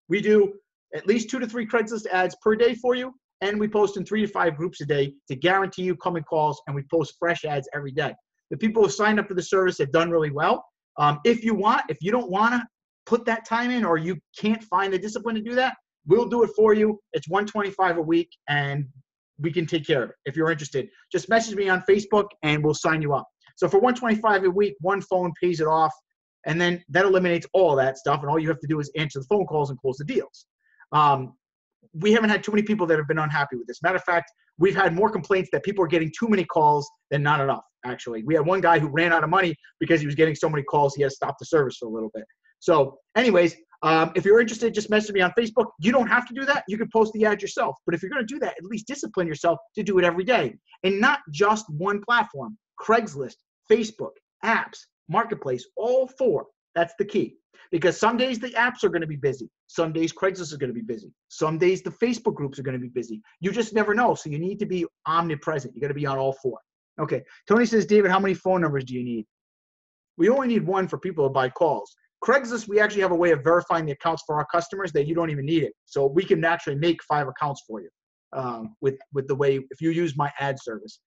We do at least 2 to 3 Craigslist ads per day for you, and we post in 3 to 5 groups a day to guarantee you coming calls, and we post fresh ads every day. The people who signed up for the service have done really well. If you don't want to put that time in, or you can't find the discipline to do that, we'll do it for you. It's $125 a week, and we can take care of it. If you're interested, just message me on Facebook, and we'll sign you up. So for $125 a week, one phone pays it off, and then that eliminates all that stuff, and all you have to do is answer the phone calls and close the deals. We haven't had too many people that have been unhappy with this. Matter of fact, we've had more complaints that people are getting too many calls than not enough, actually. We had one guy who ran out of money because he was getting so many calls, he had to stop the service for a little bit. So anyways, if you're interested, just message me on Facebook. You don't have to do that. You can post the ad yourself. But if you're going to do that, at least discipline yourself to do it every day. And not just one platform. Craigslist, Facebook, apps, Marketplace, all 4. That's the key. Because some days the apps are going to be busy. Some days Craigslist is going to be busy. Some days the Facebook groups are going to be busy. You just never know. So you need to be omnipresent. You got to be on all 4. Okay. Tony says, David, how many phone numbers do you need? We only need 1 for people to buy calls. Craigslist, we actually have a way of verifying the accounts for our customers that you don't even need it. So we can actually make 5 accounts for you with the way, if you use my ad service.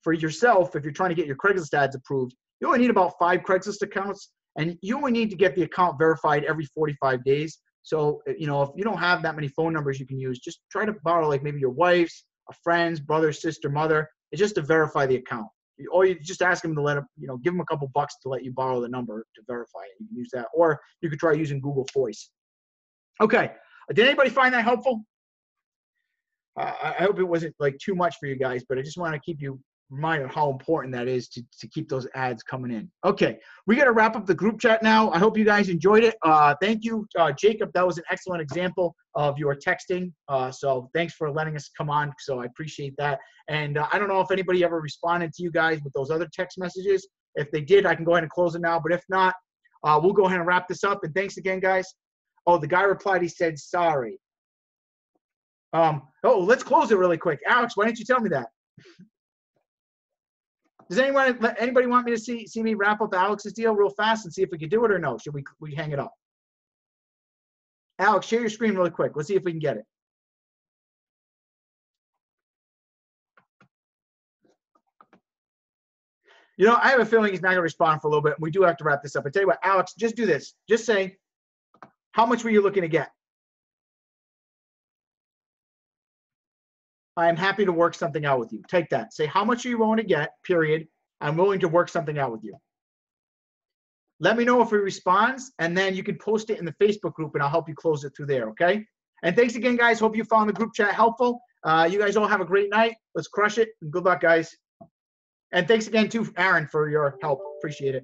For yourself, if you're trying to get your Craigslist ads approved, you only need about 5 Craigslist accounts, and you only need to get the account verified every 45 days. So, if you don't have that many phone numbers you can use, just try to borrow like maybe your wife's, a friend's, brother, sister, mother. It's just to verify the account. Or you just ask them to let them, give them a couple bucks to let you borrow the number to verify it. You can use that, or you could try using Google Voice. Okay, did anybody find that helpful? I hope it wasn't like too much for you guys, but I just want to keep you reminded how important that is to keep those ads coming in. Okay, we got to wrap up the group chat now. I hope you guys enjoyed it. Thank you, Jacob. That was an excellent example of your texting. So thanks for letting us come on. So I appreciate that. And I don't know if anybody ever responded to you guys with those other text messages. If they did, I can go ahead and close it now. But if not, we'll go ahead and wrap this up. And thanks again, guys. Oh, the guy replied, he said, sorry. Let's close it really quick. Alex, why didn't you tell me that? Does anybody want me to see me wrap up Alex's deal real fast and see if we can do it or no? Should we hang it up? Alex, share your screen really quick. Let's see if we can get it. I have a feeling he's not going to respond for a little bit. We do have to wrap this up. I tell you what, Alex, just do this. Just say, how much were you looking to get? I am happy to work something out with you. Take that. Say, how much are you willing to get, period. I'm willing to work something out with you. Let me know if he responds, and then you can post it in the Facebook group, and I'll help you close it through there, okay? And thanks again, guys. Hope you found the group chat helpful. You guys all have a great night. Let's crush it, and good luck, guys. And thanks again, too, Aaron, for your help. Appreciate it.